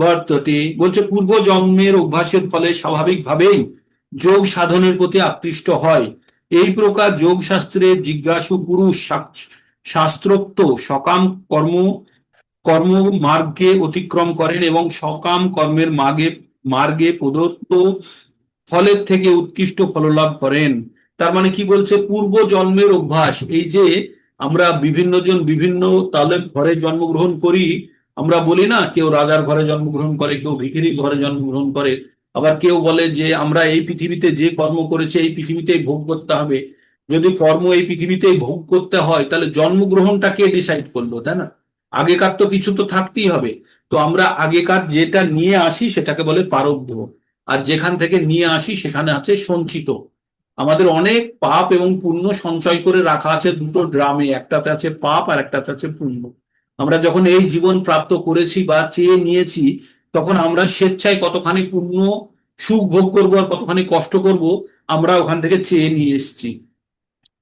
বর্ততে। বলছে পূর্ব জন্মের অভ্যাসের ফলে স্বাভাবিকভাবেই যোগ সাধনের প্রতি আকৃষ্ট হয়। এই প্রকার যোগ শাস্ত্রের জিজ্ঞাসু পুরুষ শাস্ত্রোক্ত সকাম কর্ম মার্গে অতিক্রম করেন এবং সকাম কর্মের মার্গে প্রদত্ত ফলের থেকে উৎকৃষ্ট ফললাভ করেন। তার মানে কি বলছে, পূর্ব জন্মের অভ্যাস, এই যে আমরা বিভিন্ন জন বিভিন্ন তাহলে ঘরে জন্মগ্রহণ করি, আমরা বলি না কেউ রাজার ঘরে জন্মগ্রহণ করে, কেউ ভিখিরির ঘরে জন্মগ্রহণ করে, আবার কেউ বলে যে আমরা এই পৃথিবীতে যে কর্ম করেছি এই পৃথিবীতেই ভোগ করতে হবে। যদি কর্ম এই পৃথিবীতেই ভোগ করতে হয় তাহলে জন্মগ্রহণটা কে ডিসাইড করলো, তাই না? আগেকার তো কিছু তো থাকতেই হবে। তো আমরা আগেকার যেটা নিয়ে আসি সেটাকে বলে প্রারব্ধ, আর যেখান থেকে নিয়ে আসি সেখানে আছে সঞ্চিত। আমাদের অনেক পাপ এবং পুণ্য সঞ্চয় করে রাখা আছে দুটো ড্রামে, একটাতে আছে পাপ আর একটাতে আছে পুণ্য। আমরা যখন এই জীবন প্রাপ্ত করেছি বা চেয়ে নিয়েছি, তখন আমরা স্বেচ্ছায় কতখানি পুণ্য সুখ ভোগ করবো আর কতখানি কষ্ট করব আমরা ওখান থেকে চেয়ে নিয়ে এসেছি।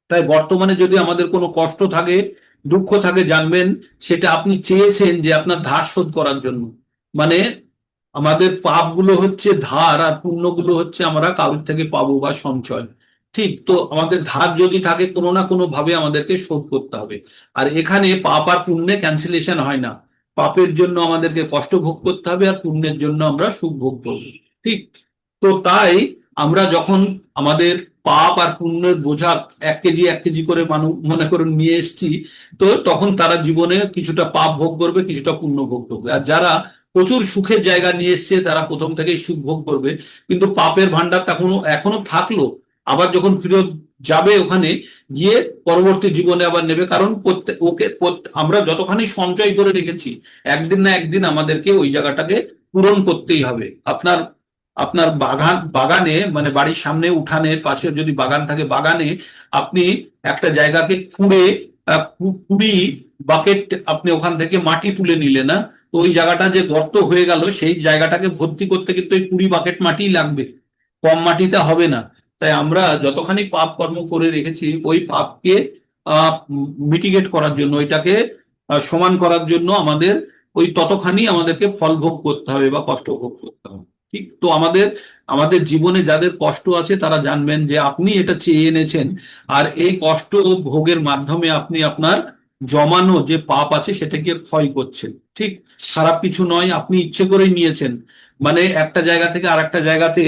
তাই বর্তমানে যদি আমাদের কোনো কষ্ট থাকে, দুঃখ থাকে, জানবেন সেটা আপনি চেয়েছেন যে আপনার ধার শোধ করার জন্য। মানে আমাদের পাপগুলো হচ্ছে ধার আর পুণ্যগুলো হচ্ছে আমরা কারোর থেকে পাবো বা সঞ্চয়। ঠিক তো আমাদের ধার যদি থাকে কোনো না কোনো ভাবে আমাদেরকে শোধ করতে হবে। আর এখানে পাপ আর পুণ্যে ক্যান্সেলেশন হয় না। পাপের জন্য আমাদেরকে কষ্ট ভোগ করতে হবে আর পুণ্যের জন্য আমরা সুখ ভোগ করবো। ঠিক তো তাই আমরা যখন আমাদের পাপ আর পুণ্যের বোঝা 1 কেজি 1 কেজি করে মানুষ মনে করে নিয়ে এসছি, তো তখন তারা জীবনে কিছুটা পাপ ভোগ করবে, কিছুটা পুণ্য ভোগ করবে। আর যারা প্রচুর সুখের জায়গা নিয়ে এসছে তারা প্রথম থেকেই সুখ ভোগ করবে, কিন্তু পাপের ভান্ডার এখনো থাকলো, আবার যখন ফিরত যাবে ওখানে গিয়ে পরবর্তী জীবনে আবার নেবে। কারণ আমরা যতখানি সঞ্চয় করে রেখেছি একদিন না একদিন আমাদেরকে ওই জায়গাটাকে পূরণ করতেই হবে। আপনার বাগানে মানে বাড়ির সামনে উঠানের পাশে যদি বাগান থাকে, বাগানে আপনি একটা জায়গাকে কুড়ি বাকেট আপনি ওখান থেকে মাটি তুলে নিলে না, ওই জায়গাটা যে গর্ত হয়ে গেল সেই জায়গাটাকে ভর্তি করতে কিন্তু ওই 20 বাকেট মাটি লাগবে, কম মাটিতে হবে না। তাই আমরা যতখানি পাপ কর্ম করে রেখেছি ওই পাপকে মিটিগেট করার জন্য, ওইটাকে সমান করার জন্য আমাদের ওই ততখানি আমাদেরকে ফল ভোগ করতে হবে বা কষ্ট ভোগ করতে হবে। ঠিক তো আমাদের আমাদের জীবনে যাদের কষ্ট আছে তারা জানবেন যে আপনি এটা চেয়ে এনেছেন, আর এই কষ্ট ভোগের মাধ্যমে আপনি আপনার জমানো যে পাপ আছে সেটাকে ক্ষয় করছেন। ঠিক, খারাপ কিছু নয়, আপনি ইচ্ছে করেই নিয়েছেন। মানে একটা জায়গা থেকে আর একটা জায়গাতে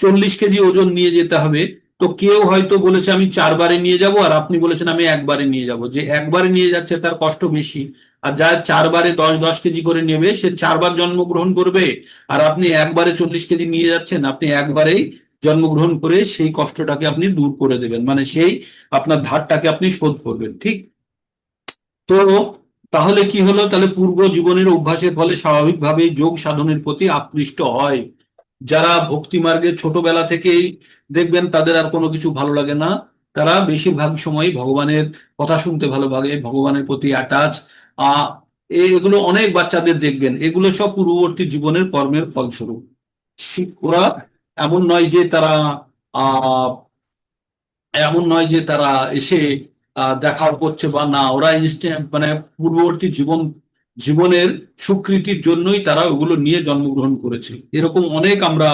40 কেজি ওজন নিয়ে যেতে হবে, তো কেউ হয়তো বলেছে আমি 4 বারে নিয়ে যাব, আর আপনি বলেছেন আমি 1 বারে নিয়ে যাব। যে 1 বারে নিয়ে যাচ্ছে তার কষ্ট বেশি, আর যার 4 বারে 10-10 কেজি করে নেবে সে 4 বার জন্মগ্রহণ করবে। আর আপনি 1 বারে 40 কেজি নিয়ে যাচ্ছেন, আপনি 1 বারেই জন্মগ্রহণ করে সেই কষ্টটাকে আপনি দূর করে দেবেন, মানে সেই আপনার ধারটাকে আপনি শোধ করবেন। ঠিক তো তাহলে কি হলো, তাহলে পূর্ব জীবনের অভ্যাসের ফলে স্বাভাবিকভাবেই যোগ সাধনের প্রতি আকৃষ্ট হয়। যারা ভক্তি মার্গে ছোটবেলা থেকেই দেখবেন তাদের আর কোনো কিছু ভালো লাগে না, তারা বেশিরভাগ সময় ভগবানের কথা শুনতে ভালো লাগে, ভগবানের প্রতি অ্যাটাচ। আহ এগুলো অনেক বাচ্চাদের দেখবেন, এগুলো সব পূর্ববর্তী জীবনের কর্মের ফলস্বরূপ। ঠিক, ওরা এমন নয় যে তারা আহ এমন নয় যে তারা এসে দেখাও করছে বা না, ওরা ইনস্ট্যান্ট মানে পূর্ববর্তী জীবনের স্বীকৃতির জন্যই তারা ওগুলো নিয়ে জন্মগ্রহণ করেছে। এরকম অনেক আমরা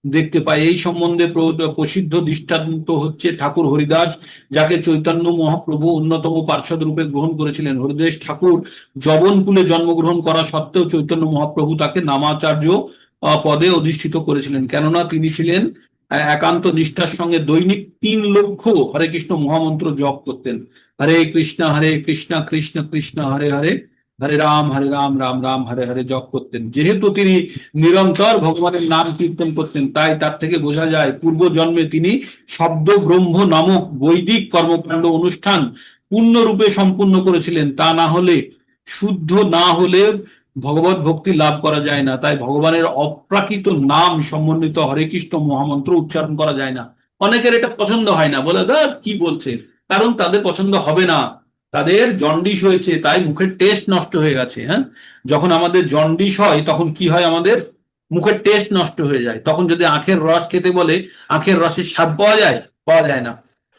দেখতে পাই। এই সম্বন্ধে প্রসিদ্ধ দৃষ্টান্ত হচ্ছে ঠাকুর হরিদাস, যাকে চৈতন্য মহাপ্রভু অন্যতম পার্ষদ রূপে গ্রহণ করেছিলেন। হরিদাস ঠাকুর জবনকুলে জন্মগ্রহণ করা সত্ত্বেও চৈতন্য মহাপ্রভু তাকে নামাচার্য পদে অধিষ্ঠিত করেছিলেন, কেননা তিনি ছিলেন একান্ত নিষ্ঠার সঙ্গে দৈনিক 3 লক্ষ হরে কৃষ্ণ মহামন্ত্র জপ করতেন। হরে কৃষ্ণ কৃষ্ণ কৃষ্ণ হরে হরে, হরে রাম রাম রাম হরে হরে জপ করতেন। যেহেতু তিনি নিরন্তর ভগবানের নাম কীর্তন করতেন, তাই তার থেকে বোঝা যায় পূর্ব জন্মে তিনি শব্দ ব্রহ্ম নামক বৈদিক কর্মকাণ্ড অনুষ্ঠান পূর্ণরূপে সম্পূর্ণ করেছিলেন। তা না হলে, শুদ্ধ না হলে ভগবত ভক্তি লাভ করা যায় না। তাই ভগবানের অপ্রাকৃত নাম সম্বন্ধিত হরে কৃষ্ণ মহামন্ত্র উচ্চারণ করা যায় না। অনেকের এটা পছন্দ হয় না, বলে দা কি বলছে, কারণ তাদের পছন্দ হবে না, তাদের জন্ডিস হয়েছে, তাই মুখের টেস্ট নষ্ট হয়ে গেছে। হ্যাঁ, যখন আমাদের জন্ডিস হয় তখন কি হয়, আমাদের মুখের টেস্ট নষ্ট হয়ে যায়। তখন যদি আখের রস খেতে বলে, আখের রসের স্বাদ পাওয়া যায়? পাওয়া যায় না।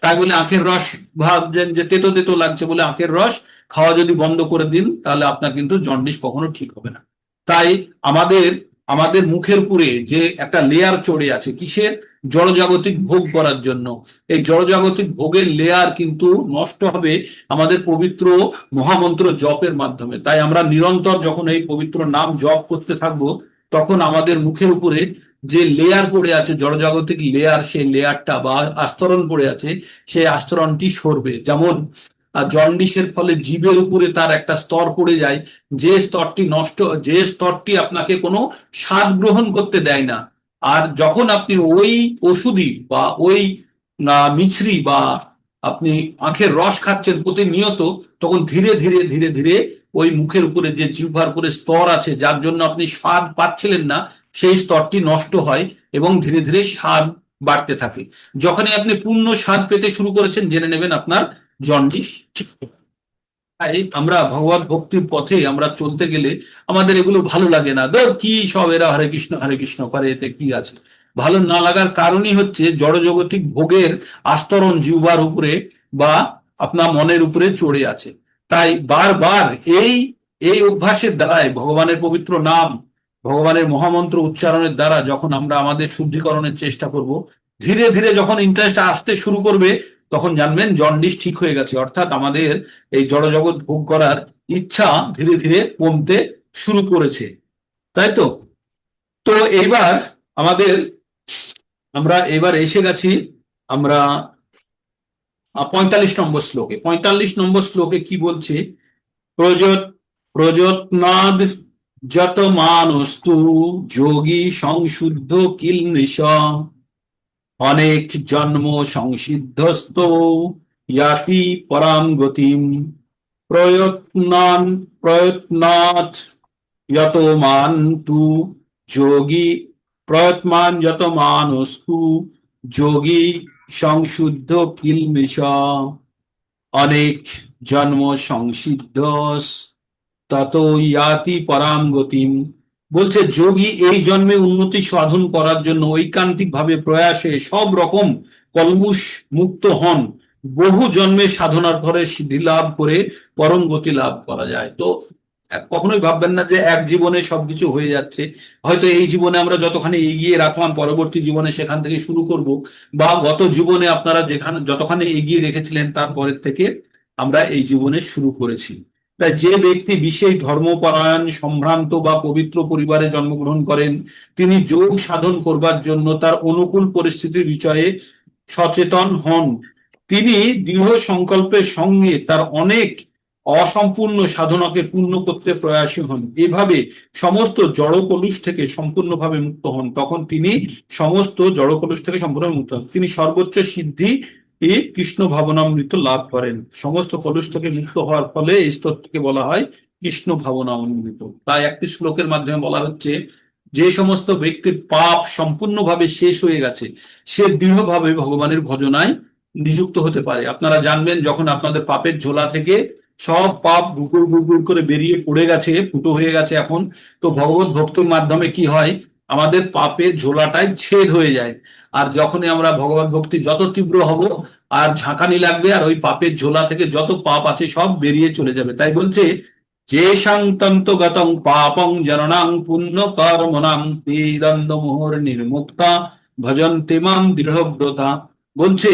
তাই বলে আখের রস ভাবছেন যে তেতো তেতো লাগছে বলে আখের রস খাওয়া যদি বন্ধ করে দিন, তাহলে আপনার কিন্তু জন্ডিস কখনো ঠিক হবে না। তাই আমাদের আমাদের মুখের উপরে যে একটা লেয়ার চড়ে আছে, কিসের? জড়জাগতিক ভোগ করার জন্য। এই জড়জাগতিক ভোগের লেয়ার কিন্তু নষ্ট হবে আমাদের পবিত্র মহামন্ত্র জপের মাধ্যমে। তাই আমরা নিরন্তর যখন এই পবিত্র নাম জপ করতে থাকবো, তখন আমাদের মুখের উপরে যে লেয়ার পড়ে আছে, জড়জাগতিক লেয়ার, সেই লেয়ারটা বা আস্তরণ পড়ে আছে, সেই আস্তরণটি সরবে। যেমন জন্ডিসের ফলে জীবের উপরে তার একটা স্তর পড়ে যায়, যে স্তরটি নষ্ট, যে স্তরটি আপনাকে কোনো স্বাদ গ্রহণ করতে দেয় না। আর যখন আপনি ওই ওষুধি বা ওই মিছরি বা আপনি আখের রস খাচ্ছেন প্রতিনিয়ত, তখন ধীরে ধীরে ধীরে ধীরে ওই মুখের উপরে যে জিহ্বার উপরে স্তর আছে, যার জন্য আপনি স্বাদ পাচ্ছিলেন না, সেই স্তরটি নষ্ট হয় এবং ধীরে ধীরে স্বাদ বাড়তে থাকে। যখনই আপনি পূর্ণ স্বাদ পেতে শুরু করেছেন, জেনে নেবেন আপনার জন্ডিস ঠিক। তাই আমরা ভগবত ভক্তির পথে আমরা চলতে গেলে আমাদের এগুলো ভালো লাগে না। ধর কি সব এরা হরে কৃষ্ণ করে, এতে কি আছে? ভালো না লাগার কারণই হচ্ছে জড়জগতিক ভোগের আস্তরণ জিহ্বার উপরে বা আপনার মনের উপরে চড়ে আছে। তাই বারবার এই এই অভ্যাসের দ্বারাই ভগবানের পবিত্র নাম, ভগবানের মহামন্ত্র উচ্চারণের দ্বারা যখন আমরা আমাদের শুদ্ধিকরণের চেষ্টা করব, ধীরে ধীরে যখন ইন্টারেস্ট আসতে শুরু করবে, তখন জানবেন জন্ডিস ঠিক হয়ে গেছে। অর্থাৎ আমাদের এই জড়জগৎ ভোগ করার ইচ্ছা ধীরে ধীরে কমতে শুরু করেছে। তাই তো। তো এইবার আমাদের আমরা এবার এসে গেছি আমরা 45 নম্বর শ্লোকে। 45 নম্বর শ্লোকে কি বলছে? প্রযত প্রযত্নাদ যত মানস্তু যোগী সংশুদ্ধ কিলনিশ, অনেক জন্ম সংসিদ্ধস্ত ইয়াতি পরাম গতিম। প্রয়ত্নাৎ যত মানতু যোগী, প্রয়ত্মান যত মানস্তু যোগী সংশুদ্ধ কিলমিষ, অনেক জন্ম সংসিদ্ধ ততো ইয়াতি পরাম গতিম। বলছে যোগী এই জন্মে উন্নতি সাধন করার জন্য ঐকান্তিক ভাবে প্রয়াসে সব রকম কলমুষ মুক্ত হন। বহু জন্মে সাধনার পরে সিদ্ধি লাভ করে পরম গতি লাভ করা যায়। তো কখনোই ভাববেন না যে এক জীবনে সবকিছু হয়ে যাচ্ছে। হয়তো এই জীবনে আমরা যতখানি এগিয়ে রাখলাম, পরবর্তী জীবনে সেখান থেকে শুরু করব, বা গত জীবনে আপনারা যেখানে যতখানি এগিয়ে রেখেছিলেন তারপরের থেকে আমরা এই জীবনে শুরু করেছি। তাই যে ব্যক্তি বিশেষ ধর্মপরায়ণ, সম্ভ্রান্ত বা পবিত্র পরিবারে জন্মগ্রহণ করেন, তিনি যোগ সাধন করবার জন্য তার অনুকূল পরিস্থিতির বিষয়ে সচেতন হন। তিনি দৃঢ় সংকল্পের সঙ্গে তার অনেক অসম্পূর্ণ সাধনাকে পূর্ণ করতে প্রয়াসী হন। এভাবে সমস্ত জড় কলুষ থেকে সম্পূর্ণভাবে মুক্ত হন। তখন তিনি সমস্ত জড় কলুষ থেকে সম্পূর্ণ মুক্ত হন। তিনি সর্বোচ্চ সিদ্ধি এই কৃষ্ণ ভাবনামৃত লাভ করেন। সমস্ত কলুষ থেকে মুক্ত হওয়ার ফলে এই স্তরটিকে বলা হয় কৃষ্ণ ভাবনামৃত। তাই একটি শ্লোকের মাধ্যমে বলা হচ্ছে, যে সমস্ত ব্যক্তির পাপ সম্পূর্ণভাবে শেষ হয়ে গেছে সে দৃঢ়ভাবে ভগবানের ভজনায় নিযুক্ত হতে পারে। আপনারা জানবেন, যখন আপনাদের পাপের ঝোলা থেকে সব পাপ গুগুর গুগুর করে বেরিয়ে পড়ে গেছে, ফুটো হয়ে গেছে এখন, তো ভগবত ভক্তির মাধ্যমে কি হয়, আমাদের পাপের ঝোলাটাই ছেদ হয়ে যায়। আর যখনই আমরা ভগবত ভক্তি যত তীব্র হব, আর ঝাঁকানি লাগবে, আর ওই পাপের ঝোলা থেকে যত পাপ আছে সব বেরিয়ে চলে যাবে। তাই বলছে, যে তন্তগতং পাপং জননাং পুণ্য কর্মণাং তে দ্বন্দ্ব মোহর নির্মুক্তা ভজন্তে মাম দৃঢ়ব্রতা। বলছে,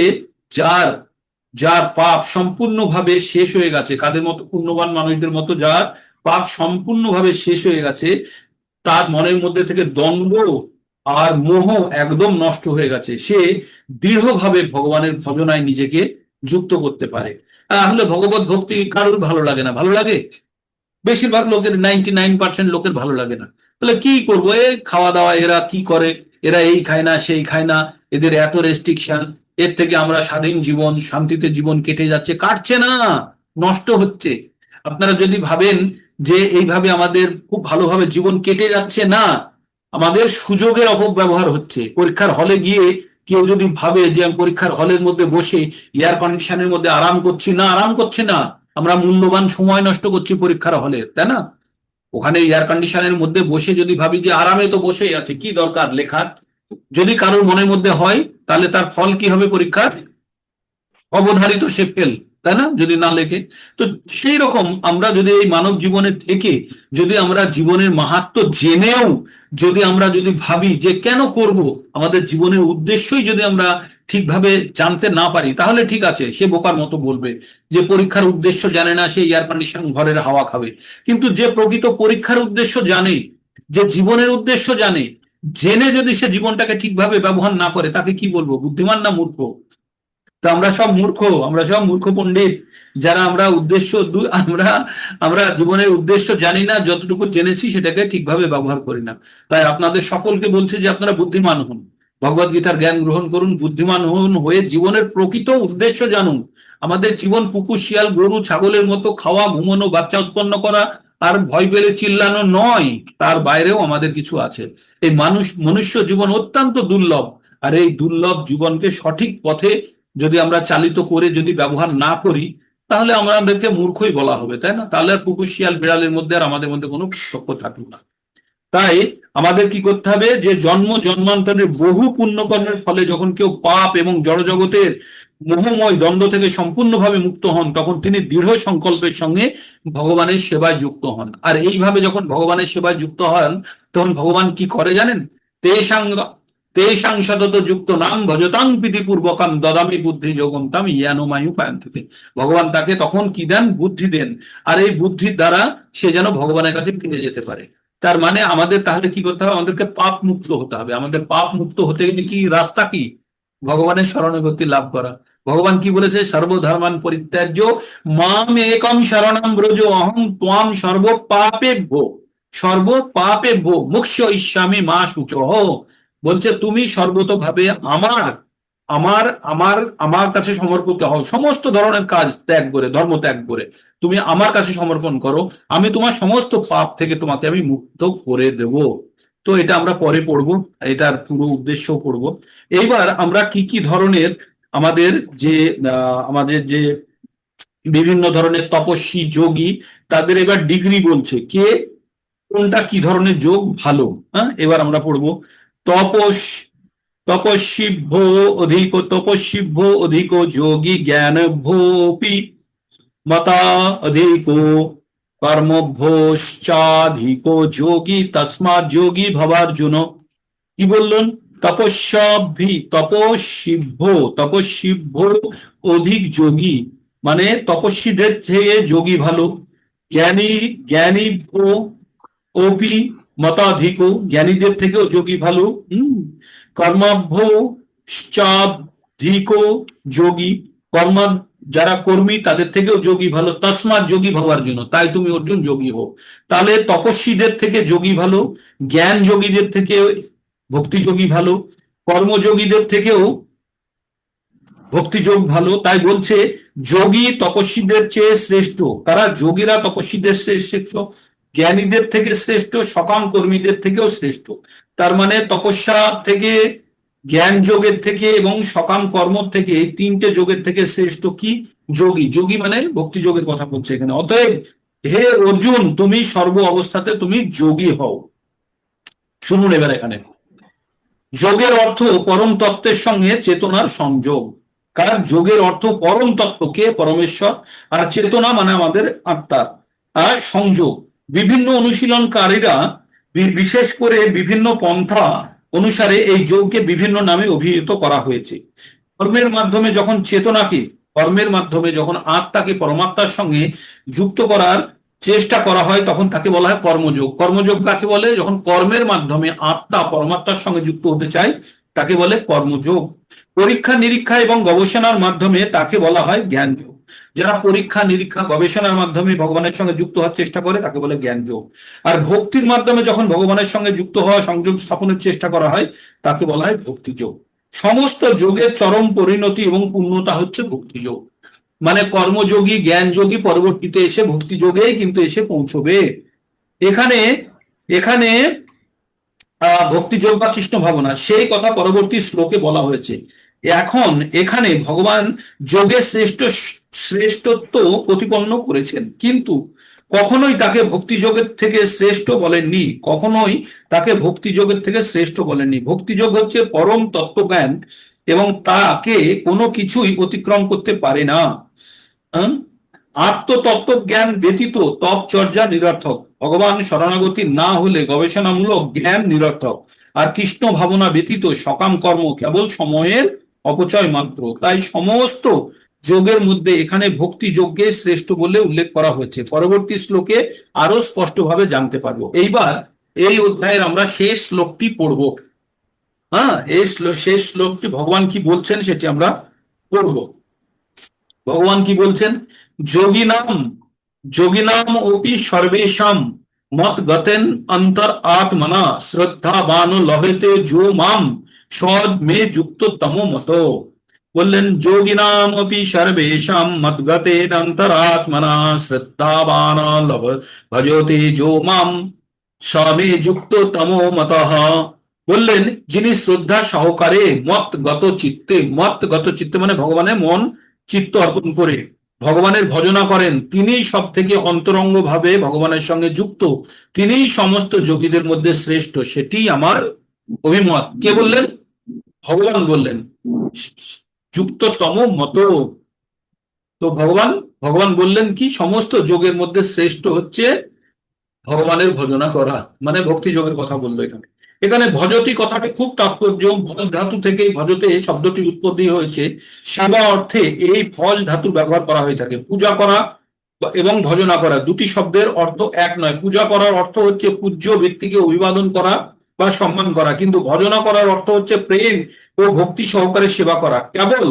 যার যার পাপ সম্পূর্ণভাবে শেষ হয়ে গেছে, কাদের মতো, পুণ্যবান মানুষদের মতো যার পাপ সম্পূর্ণভাবে শেষ হয়ে গেছে, তার মনের মধ্যে থেকে দ্বন্দ্ব আর মোহ একদম নষ্ট হয়ে গেছে, সে দৃঢ়ভাবে ভগবানের ভজনায় নিজেকে যুক্ত করতে পারে। তাহলে ভগবত ভক্তি কারোর ভালো লাগে না? ভালো লাগে। বেশিরভাগ লোকের 99% লোকের ভালো লাগে না। তাহলে কি করবো? এ খাওয়া দাওয়া এরা কি করে, এরা এই খায় না সেই খায় না, এদের এত রেস্ট্রিকশন, এর থেকে আমরা স্বাধীন জীবন শান্তিতে জীবন কেটে যাচ্ছে, কাটছে না, নষ্ট হচ্ছে। আপনারা যদি ভাবেন যে এইভাবে আমাদের খুব ভালোভাবে জীবন কেটে যাচ্ছে, না, আমাদের সুযোগের অপব্যবহার হচ্ছে। পরীক্ষার হলে গিয়ে কেউ যদি ভাবে যে আমি পরীক্ষার হলের মধ্যে বসে এয়ার কন্ডিশনের মধ্যে আরাম করছি, না, আরাম করছে না, আমরা মূল্যবান সময় নষ্ট করছি পরীক্ষার হলে, তাই না? ওখানে এয়ার কন্ডিশনের মধ্যে বসে যদি ভাবি যে আরামে তো বসেই আছে, কি দরকার লেখার? যদি কারোর মনের মধ্যে হয়, তাহলে তার ফল কি হবে? পরীক্ষার অবধারিত সে ফেল, তাই না, যদি না লেখে। তো সেই রকম আমরা যদি এই মানব জীবনে থেকে যদি আমরা জীবনের মাহাত্ম্য জেনেও যদি ভাবি যে কেন করব, আমাদের জীবনের উদ্দেশ্যই যদি আমরা ঠিকভাবে জানতে না পারি, তাহলে ঠিক আছে, সে বোকার মতো বলবে যে পরীক্ষার উদ্দেশ্য জানে না, সে এয়ার কন্ডিশন ঘরের হাওয়া খাবে। কিন্তু যে প্রকৃত পরীক্ষার উদ্দেশ্য জানে, যে জীবনের উদ্দেশ্য জানে, জেনে যদি সে জীবনটাকে ঠিকভাবে ব্যবহার না করে, তাকে কি বলবো? বুদ্ধিমান না মূর্খ? তো আমরা সব মূর্খ, আমরা সব মূর্খ পণ্ডিত, যারা আমরা আমরা আমরা জীবনের উদ্দেশ্য জানি না, যতটুকু জেনেছি সেটাকে ঠিকভাবে ব্যবহার করি না। তাই আপনাদের সকলকে বলছে যে আপনারা বুদ্ধিমান হন, ভগবদ গীতার জ্ঞান গ্রহণ করুন, বুদ্ধিমান হন, হয়ে জীবনের প্রকৃত উদ্দেশ্য জানুন। আমাদের জীবন কুকুর, শিয়াল, গরু, ছাগলের মতো খাওয়া, ঘুমানো, বাচ্চা উৎপন্ন করা আর ভয় পেলে চিল্লানো নয়, তার বাইরেও আমাদের কিছু আছে। এই মনুষ্য জীবন অত্যন্ত দুর্লভ, আর এই দুর্লভ জীবনকে সঠিক পথে যদি আমরা চালিত করে যদি ব্যবহার না করি, তাহলে আমাদেরকে মূর্খই বলা হবে, তাই না? তাহলে আর কুকুর, শিয়াল, বিড়ালের মধ্যে আর আমাদের মধ্যে কোনো পার্থক্য থাকবে না। তাই আমাদের কি করতে হবে, যে জন্ম জন্মান্তরের বহু পুণ্যকর্মের ফলে যখন কেউ পাপ এবং জড়জগতের মোহময় দ্বন্দ্ব থেকে সম্পূর্ণভাবে মুক্ত হন, তখন তিনি দৃঢ় সংকল্পের সঙ্গে ভগবানের সেবায় যুক্ত হন। আর এইভাবে যখন ভগবানের সেবায় যুক্ত হন, তখন ভগবান কি করে জানেন? তেষাং সতত যুক্ত নাম ভজতাং প্রীতিপূর্বকাম দদামি বুদ্ধি যোগম তাম ইয়ানুমায়ু পায়ন্তিতে। ভগবান তাকে তখন কি দেন? বুদ্ধি দেন। আর এই বুদ্ধির দ্বারা সে যেন ভগবানের কাছে ফিরে যেতে পারে। তার মানে আমাদের তাহলে কি করতে হবে? আমাদেরকে পাপ মুক্ত হতে হবে। আমাদের পাপ মুক্ত হতে গেলে কি রাস্তা? কি? ভগবানের শরণাগতি লাভ করা। ভগবান কি বলেছে? সর্বধর্মান পরিত্যাজ্য মাম একম শরণম ব্রজ অহং ত্বাম সর্ব পাপেভ্য মুখ্য ইস্যামি মা শুচহ। বলছে তুমি সর্বতভাবে আমার আমার আমার আমার কাছে সমর্পিত হও, সমস্ত ধরনের কাজ ত্যাগ করে, ধর্ম ত্যাগ করে তুমি আমার কাছে সমর্পণ করো, আমি তোমার সমস্ত পাপ থেকে তোমাকে আমি মুক্ত করে দেব। তো এটা আমরা পরে পড়বো, এটার পুরো উদ্দেশ্য পড়বো। এইবার আমরা কি কি ধরনের আমাদের যে বিভিন্ন ধরনের তপস্বী যোগী, তাদের এবার ডিগ্রি বলছে কে কোনটা কি ধরনের যোগ ভালো। হ্যাঁ, এবার আমরা পড়বো তপস্বিভ্য তপস্বিভ্য অধিক যোগী জ্ঞানভ্যোপি মতা অধিকো কর্মভ্যোশ্চাধিক যোগী তস্মাৎ যোগী ভবার্জুন। কি বললেন? তপস্বিভ্য অধিক যোগী, মানে তপস্বীদের থেকে যোগী ভালো। জ্ঞানীভ্য অপি মতাধিক, জ্ঞানীদের থেকেও যোগী ভালো। কর্মাভ্যোশ্চাধিক যোগী, যারা কর্মী তাদের থেকেও যোগী ভালো। তস্মাৎ যোগী ভবার জন্য, তাই তুমি অর্জুন যোগী হো। তাহলে তপস্বীদের থেকে যোগী ভালো, জ্ঞান যোগীদের থেকে ভক্তি যোগী ভালো, কর্মযোগীদের থেকেও ভক্তিযোগ ভালো। তাই বলছে যোগী তপস্বীদের চেয়ে শ্রেষ্ঠ। তারা যোগীরা তপস্বীদের চেয়ে শ্রেষ্ঠ, জ্ঞানীদের থেকে শ্রেষ্ঠ, সকাম কর্মীদের থেকেও শ্রেষ্ঠ। তার মানে তপস্যা থেকে, জ্ঞান যোগের থেকে এবং সকাম কর্ম থেকে, এই তিনটে যোগের থেকে শ্রেষ্ঠ কি? যোগী। যোগী মানে ভক্তি যোগের কথা বলছে এখানে। অতএব হে অর্জুন, তুমি সর্ব অবস্থাতে তুমি যোগী হও। শুনুন এবার এখানে, যোগের অর্থ পরম তত্ত্বের সঙ্গে চেতনার সংযোগ। কারণ যোগের অর্থ পরম তত্ত্বকে, পরমেশ্বর, আর চেতনা মানে আমাদের আত্মার আর সংযোগ। বিভিন্ন অনুশীলনকারীরা বিশেষ করে বিভিন্ন পন্থা অনুসারে এই যোগকে বিভিন্ন নামে অভিহিত করা হয়েছে। কর্মের মাধ্যমে যখন চেতনাকে, কর্মের মাধ্যমে যখন আত্মাকে পরমাত্মার সঙ্গে যুক্ত করার চেষ্টা করা হয় তখন তাকে বলা হয় কর্মযোগ। কর্মযোগ কাকে বলে? যখন কর্মের মাধ্যমে আত্মা পরমাত্মার সঙ্গে যুক্ত হতে চায় তাকে বলে কর্মযোগ। পরীক্ষা নিরীক্ষা এবং গবেষণার মাধ্যমে তাকে বলা হয় জ্ঞান যোগ। যারা পরীক্ষা নিরীক্ষা গবেষণার মাধ্যমে ভগবানের সঙ্গে যুক্ত হওয়ার চেষ্টা করে তাকে বলে জ্ঞান যোগ। আর ভক্তির মাধ্যমে যখন ভগবানের সঙ্গে যুক্ত হওয়া, সংযোগ স্থাপনের চেষ্টা করা হয় তাকে বলা হয় ভক্তি যোগ। সমস্ত যোগের চরম পরিণতি এবং পূর্ণতা হচ্ছে ভক্তি যোগ। মানে কর্মযোগী, জ্ঞান যোগী পরবর্তীতে এসে ভক্তি যোগেই কিন্তু এসে পৌঁছবে। এখানে এখানে ভক্তিযোগ বা কৃষ্ণ ভাবনা, সেই কথা পরবর্তী শ্লোকে বলা হয়েছে। এখন এখানে ভগবান যোগের শ্রেষ্ঠত্ব প্রতিপন্ন করেছেন, কিন্তু কখনোই তাকে ভক্তিযোগের থেকে শ্রেষ্ঠ বলেননি, কখনোই তাকে ভক্তিযোগের থেকে শ্রেষ্ঠ বলেননি। ভক্তিযোগ হচ্ছে পরম তত্ত্বজ্ঞান এবং তাকে কোনো কিছুই অতিক্রম করতে পারে না। আত্মতত্ত্ব জ্ঞান ব্যতীত তপচর্যা নিরর্থক। ভগবান শরণাগতি না হলে গবেষণামূলক জ্ঞান নিরর্থক। আর কৃষ্ণ ভাবনা ব্যতীত সকাম কর্ম কেবল সময়ের অপচয় মাত্র। তাই সমস্ত যোগের মধ্যে এখানে ভক্তি যোগকে শ্রেষ্ঠ বলে উল্লেখ করা হয়েছে। পরবর্তী শ্লোকে আরো স্পষ্টভাবে জানতে পারবো। এইবার এই অধ্যায়ের আমরা শেষ শ্লোকটি পড়ব। হ্যাঁ, এই শেষ শ্লোকটি ভগবান কি বলছেন সেটি আমরা পড়ব। ভগবান কি বলছেন? যোগিনাম অপি সর্বেশাম মত গতেন অন্তর আত্মনা শ্রদ্ধাবান লভেতে যো মাম সদ মে যুক্ত তমো মত। বললেন যোগিনাম অপি সর্বেশাম মত গতেন অন্তর আত্মনা শ্রদ্ধাবান ভজতে যো মাম স্বামী যুক্ত তমো মতঃ। বললেন যিনি শ্রদ্ধা সহকারে মত গত চিত্তে মানে ভগবানের মন চিত্ত অর্পণ করে ভগবানের ভজনা করেন, তিনিই সব থেকে অন্তরঙ্গ ভাবে ভগবানের সঙ্গে যুক্ত, তিনিই সমস্ত যোগীদের মধ্যে শ্রেষ্ঠ, সেটি আমার অভিমত। কে বললেন? ভগবান বললেন যুক্ততম মত। তো ভগবান বললেন কি? সমস্ত যোগের মধ্যে শ্রেষ্ঠ হচ্ছে ভগবানের ভজনা করা, মানে ভক্তি যোগের কথা বললো এখানে। এখানে ভজতি কথাটি খুব তাৎপর্য। ভজ ধাতু থেকে ভজতে শব্দটির উৎপত্তি হয়েছে। সেবা অর্থে এই ভজ ধাতু ব্যবহার করা হয়ে থাকে। পূজা করা এবং ভজনা করা দুটি শব্দের অর্থ এক নয়। পূজা করার অর্থ হচ্ছে পূজ্য ব্যক্তিকে অভিবাদন করা বা সম্মান করা, কিন্তু ভজনা করার অর্থ হচ্ছে প্রেম ও ভক্তি সহকারে সেবা করা, কেবল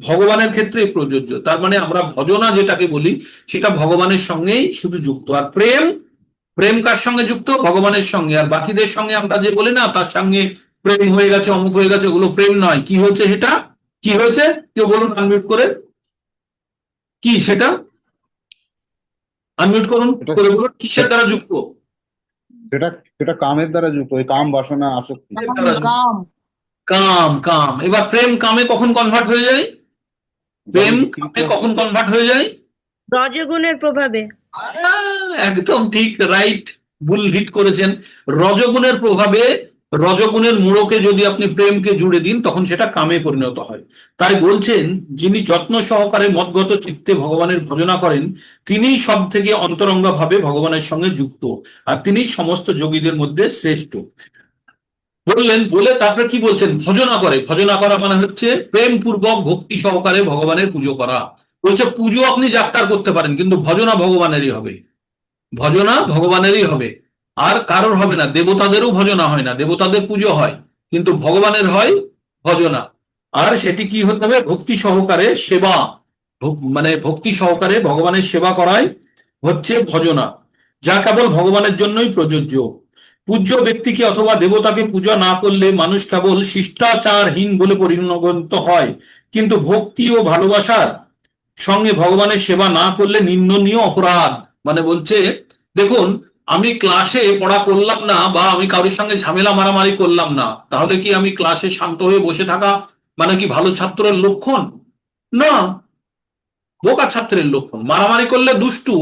ভগবানের ক্ষেত্রে প্রযোজ্য। তার মানে আমরা ভজনা যেটাকে বলি সেটা ভগবানের সঙ্গেই শুধু যুক্ত। আর প্রেম কার সঙ্গে যুক্ত? ভগবানের সঙ্গে। আর বাকিদের সঙ্গে আমরা যে বলি না তার সঙ্গে প্রেম হয়ে গেছে, অমুক হয়ে গেছে, ওগুলো প্রেম নয়। কি হয়েছে সেটা? কি হয়েছে কেউ বলুন আনমিউট করে। কি সেটা? আনমিউট করুন করে বলুন কিসের দ্বারা যুক্ত? সেটা কামের দ্বারা যুক্ত, ওই কাম বাসনা আসক্তি। কাম। এবার প্রেম কামে কখন কনভার্ট হয়ে যায়? প্রেম কামে কখন কনভার্ট হয়ে যায়? রজগুণের প্রভাবে। একদম ঠিক, রাইট, ভুল হিট করেছেন। রজগুণের প্রভাবে, রজগুণের মোড়কে যদি আপনি প্রেমকে জুড়ে দিন তখন সেটা কামে পরিণত হয়। তাই বলছেন যিনি যত্ন সহকারে মদগত চিত্তে ভগবানের ভজনা করেন তিনিই সব থেকে অন্তরঙ্গ ভাবে ভগবানের সঙ্গে যুক্ত, আর তিনি সমস্ত যোগীদের মধ্যে শ্রেষ্ঠ। বললেন, বলে তারপরে কি বলছেন, ভজনা করে। ভজনা করা মানে হচ্ছে প্রেম পূর্বক ভক্তি সহকারে ভগবানের পুজো করা। বলছে পুজো আপনি যাত্রার করতে পারেন কিন্তু ভজনা ভগবানেরই হবে, ভজনা ভগবানেরই হবে, আর কারোর হবে না। দেবতাদেরও ভজনা হয় না, দেবতাদের পুজো হয়, কিন্তু ভগবানের হয় ভজনা। আর সেটি কি হতে হবে, ভক্তি সহকারে সেবা, মানে ভক্তি সহকারে ভগবানের সেবা করাই হচ্ছে ভজনা, যা কেবল ভগবানের জন্যই প্রযোজ্য। পূজ্য ব্যক্তিকে অথবা দেবতাকে পূজা না করলে মানুষ কেবল শিষ্টাচারহীন বলে পরিণত হয়, কিন্তু ভক্তি ও ভালোবাসার সঙ্গে ভগবানের সেবা না করলে নিন্দনীয় অপরাধ। মানে বলছে দেখুন, আমি ক্লাসে পড়া করলাম না বা আমি কারোর সঙ্গে ঝামেলা মারামারি করলাম না, তাহলে কি আমি ক্লাসে শান্ত হয়ে বসে থাকা মানে কি ভালো ছাত্রের লক্ষণ? না, বোকা ছাত্রের লক্ষণ। মারামারি করলে দুষ্টু,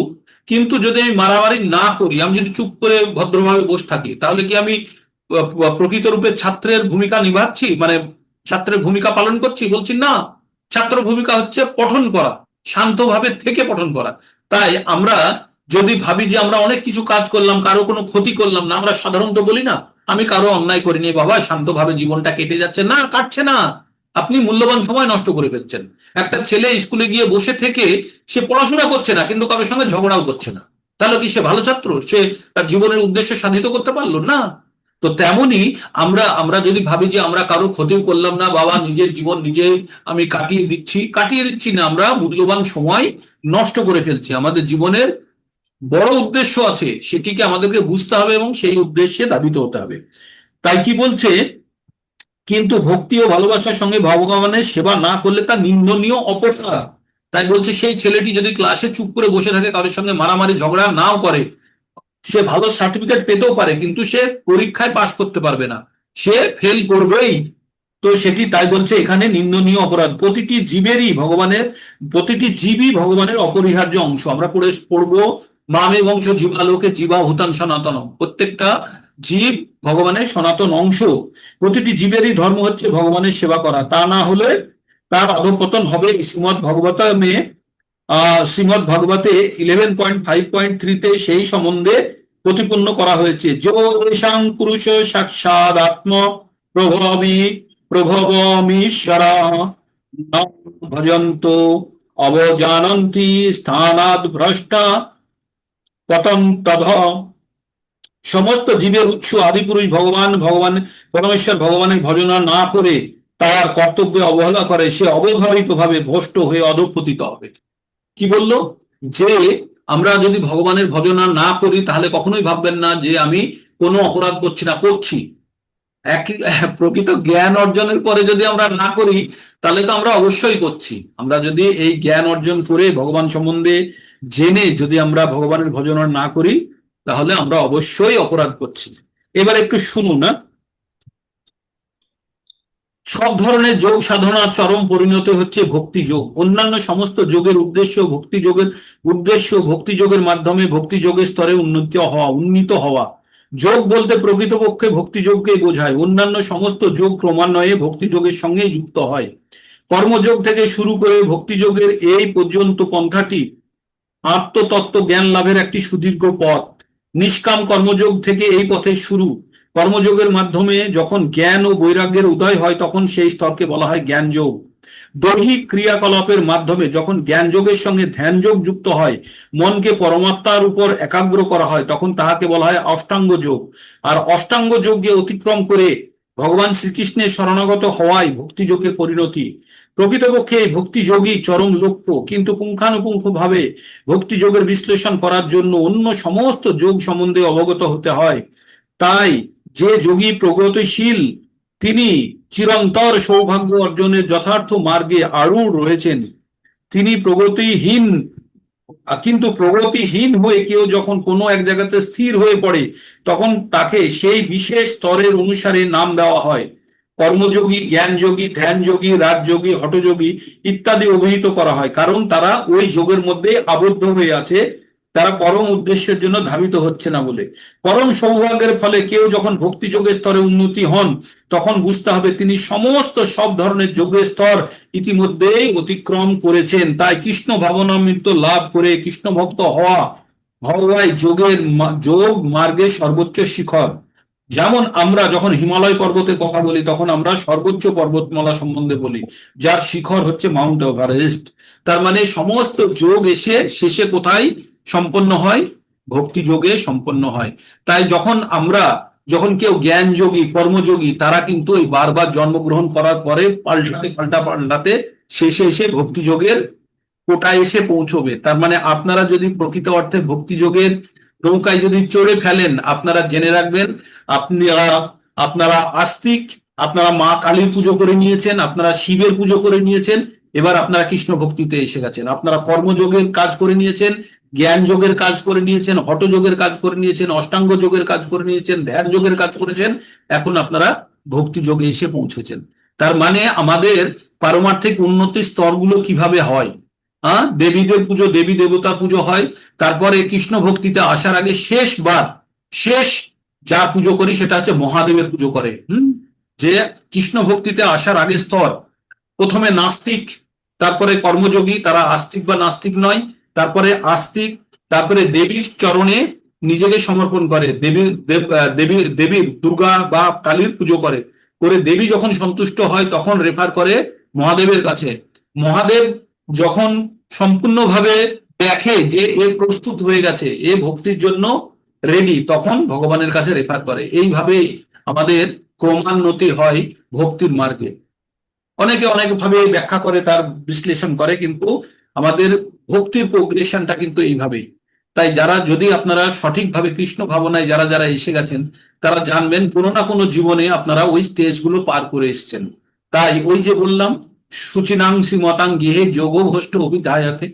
কিন্তু যদি আমি মারামারি না করি, আমি যদি চুপ করে ভদ্রভাবে বসে থাকি, তাহলে কি আমি প্রকৃত রূপে ছাত্রের ভূমিকা নিভাচ্ছি, মানে ছাত্রের ভূমিকা পালন করছি? বলছি না, ছাত্র ভূমিকা হচ্ছে পঠন করা, শান্তভাবে থেকে পঠন করা। তাই আমরা যদি ভাবি যে আমরা অনেক কিছু কাজ করলাম, কারো কোনো ক্ষতি করলাম না, আমরা সাধারণত বলি না আমি কারো অন্যায় করিনি বাবা, শান্তভাবে জীবনটা কেটে যাচ্ছে। না, কাটছে না, আপনি মূল্যবান সময় নষ্ট করে ফেলছেন। একটা ছেলে স্কুলে গিয়ে বসে থেকে সে পড়াশোনা করছে না কিন্তু কারোর সঙ্গে ঝগড়াও করছে না, তাহলে কি সে ভালো ছাত্র? সে তার জীবনের উদ্দেশ্য সাধিত করতে পারলো না? তো তেমনি আমরা আমরা যদি ভাবি যে আমরা কারো ক্ষতিও করলাম না, বাবা নিজের জীবন নিজে আমি কাটিয়ে দিচ্ছি না, আমরা মূল্যবান সময় নষ্ট করে ফেলছি। আমাদের জীবনের বড় উদ্দেশ্য আছে, সেটিকে আমাদেরকে বুঝতে হবে এবং সেই উদ্দেশ্যে ধাবিত হতে হবে। তাই কি বলছে, কিন্তু ভক্তি ও ভালোবাসার সঙ্গে ভগবানের সেবা না করলে তা নিন্দনীয় অপরাধ। তাই বলছে সেই ছেলেটি যদি ক্লাসে চুপ করে বসে থাকে, কারোর সঙ্গে মারামারি ঝগড়া নাও করে, সে ভালো সার্টিফিকেট পেতেও পারে কিন্তু সে পরীক্ষায় পাশ করতে পারবে না, সে ফেল করবেই। তো সেটি তাই বলছে এখানে নিন্দনীয় অপরাধ। প্রতিটি জীবই ভগবানের অপরিহার্য অংশ। আমরা পড়বো মামে বংশ জীবালোকে জীবা ভূতান সনাতন, প্রত্যেকটা জীব ভগবানের সনাতন অংশ। প্রতিটি জীবেরই ধর্ম হচ্ছে ভগবানের সেবা করা, তা না হলে তার অধঃপতন হবে। শ্রীমদ ভাগবতে 11.5.3 সেই সম্বন্ধে প্রতিপন্ন করা হয়েছে। যোগেশাং পুরুষ সাক্ষাৎ আত্ম প্রভবমীশ্বরা ভজন্ত অবজানন্তি স্থানাদ ভ্রষ্টা পতন্তধ। সমস্ত জীবের উৎস আদিপুরুষ ভগবান পরমেশ্বর ভগবানের ভজনা না করে তার কর্তব্যে অবহেলা করে, সে অবধারিত ভাবে ভ্রষ্ট হয়ে অধঃপতিত হবে। কি বললো, যে আমরা যদি ভগবানের ভজনা না করি তাহলে কখনোই ভাববেন না যে আমি কোনো অপরাধ করছি না, করছি। প্রকৃত জ্ঞান অর্জনের পরে যদি আমরা না করি তাহলে তো আমরা অবশ্যই করছি। আমরা যদি এই জ্ঞান অর্জন করে ভগবান সম্বন্ধে জেনে যদি আমরা ভগবানের ভজনা না করি তাহলে আমরা অবশ্যই অপরাধ করছি। এবার একটু শুনুন না, সব ধরনের যোগ সাধনার চরম পরিণতি হচ্ছে ভক্তি যোগ। অন্যান্য সমস্ত যোগের উদ্দেশ্য ভক্তি যোগের মাধ্যমে ভক্তি যোগের স্তরে উন্নীত হওয়া। যোগ বলতে প্রকৃতপক্ষে ভক্তি যোগকে বোঝায়। অন্যান্য সমস্ত যোগ ক্রমান্বয়ে ভক্তি যোগের সঙ্গে যুক্ত হয়। কর্মযোগ থেকে শুরু করে ভক্তি যোগের এই পর্যন্ত পন্থাটি আত্মতত্ত্ব জ্ঞান লাভের একটি সুদীর্ঘ পথ। নিষ্কাম কর্মযোগ থেকে এই পথের শুরু। কর্মযোগের মাধ্যমে যখন জ্ঞান ও বৈরাগ্যের উদয় হয় তখন সেই স্তরকে বলা হয় জ্ঞান যোগ। দৈহিক ক্রিয়াকলাপের মাধ্যমে যখন জ্ঞান যোগের সঙ্গে ধ্যান যোগ যুক্ত হয়, মনকে পরমাত্মার উপর একাগ্র করা হয়, তখন তাহাকে বলা হয় অষ্টাঙ্গ যোগ। আর অষ্টাঙ্গ যোগকে অতিক্রম করে ভগবান শ্রীকৃষ্ণের শরণাগত হওয়াই ভক্তি যোগের পরিণতি। প্রকৃতপক্ষে এই ভক্তি যোগই চরম লক্ষ্য, কিন্তু পুঙ্খানুপুঙ্খ ভাবে ভক্তি যোগের বিশ্লেষণ করার জন্য অন্য সমস্ত যোগ সম্বন্ধে অবগত হতে হয়। তাই যে যোগী প্রগতিশীল তিনি চিরন্তর সৌভাগ্য অর্জনের যথার্থ মার্গে আরূঢ় রয়েছেন। তিনি প্রগতিহীন হয়ে কেউ যখন কোনো এক জায়গাতে স্থির হয়ে পড়ে তখন তাকে সেই বিশেষ স্তরের অনুসারে নাম দেওয়া হয়। কর্মযোগী, জ্ঞানযোগী, ধ্যানযোগী, রাজযোগী, হঠযোগী ইত্যাদি অভিহিত করা হয়, কারণ তারা ওই যোগের মধ্যে আবদ্ধ হয়ে আছে, তারা পরম উদ্দেশ্যের জন্য ধাবিত হচ্ছে না বলে। পরম সৌভাগ্যের ফলে কেউ যখন ভক্তি যোগের স্তরে উন্নতি হন, তখন বুঝতে হবে তিনি সমস্ত সব ধরনের যোগের স্তর ইতিমধ্যেই অতিক্রম করেছেন। তাই কৃষ্ণ ভাবনামৃত লাভ করে কৃষ্ণ ভক্ত হওয়াই যোগ মার্গের সর্বোচ্চ শিখর। যেমন আমরা যখন হিমালয় পর্বতের কথা বলি, তখন আমরা সর্বোচ্চ পর্বতমালা সম্বন্ধে বলি, যার শিখর হচ্ছে মাউন্ট এভারেস্ট। তার মানে সমস্ত যোগ এসে শেষে কোথায় সম্পন্ন হয়? ভক্তি যোগে সম্পন্ন হয়। তাই যখন কেউ জ্ঞান যোগী, কর্মযোগী, তারা কিন্তু ওই বারবার জন্মগ্রহণ করার পরে পাল্টাতে শেষে এসে ভক্তি যোগের কোটায় এসে পৌঁছবে। তার মানে আপনারা যদি প্রকৃত অর্থে ভক্তি যোগের নৌকায় যদি চড়ে ফেলেন, আপনারা জেনে রাখবেন আপনারা আস্তিক, আপনারা মা কালীর পুজো করে নিয়েছেন, আপনারা শিবের পুজো করে নিয়েছেন, এবার আপনারা কৃষ্ণ ভক্তিতে এসে গেছেন। আপনারা কর্মযোগের কাজ করে নিয়েছেন, জ্ঞান যোগের কাজ করে নিয়েছেন, হঠযোগের কাজ করে নিয়েছেন, অষ্টাঙ্গ যোগের কাজ করে নিয়েছেন, ধ্যান যোগের কাজ করেছেন, এখন আপনারা ভক্তি যোগে এসে পৌঁছেছেন। তার মানে আমাদের পারমার্থিক উন্নতির স্তরগুলো কিভাবে হয়? দেবীদের পুজো, দেবী দেবতা পুজো হয়, তারপরে কৃষ্ণ ভক্তিতে আসার আগে শেষ যার পুজো করি সেটা হচ্ছে মহাদেবের পুজো করে। যে কৃষ্ণ ভক্তিতে আসার আগে স্তর, প্রথমে নাস্তিক, তারপরে কর্মযোগী, তারা আস্তিক বা নাস্তিক নয়, তারপরে আস্তিক, তারপরে দেবীর চরণে নিজেকে সমর্পণ করে, দেবীর দুর্গা বা কালীর পুজো করে দেবী যখন সন্তুষ্ট হয় তখন রেফার করে মহাদেবের কাছে। মহাদেব যখন সম্পূর্ণভাবে দেখে যে এ প্রস্তুত হয়ে গেছে, এ ভক্তির জন্য রেডি, তখন ভগবানের কাছে রেফার করে। এইভাবেই আমাদের ক্রমান্নতি হয় ভক্তির মার্গে। অনেকে অনেকভাবে ব্যাখ্যা করে, তার বিশ্লেষণ করে, কিন্তু আমাদের ভক্তির প্রোগ্রেশনটা কিন্তু এইভাবেই। তাই যদি আপনারা সঠিকভাবে কৃষ্ণ ভাবনায় যারা এসে গেছেন, তারা জানবেন কোনো না কোনো জীবনে আপনারা ওই স্টেজগুলো পার করে এসছেন। তাই ওই যে বললাম, সুচিনাংসি মতাং গৃহে যোগ ভ্রষ্ট অভিধায়াতে,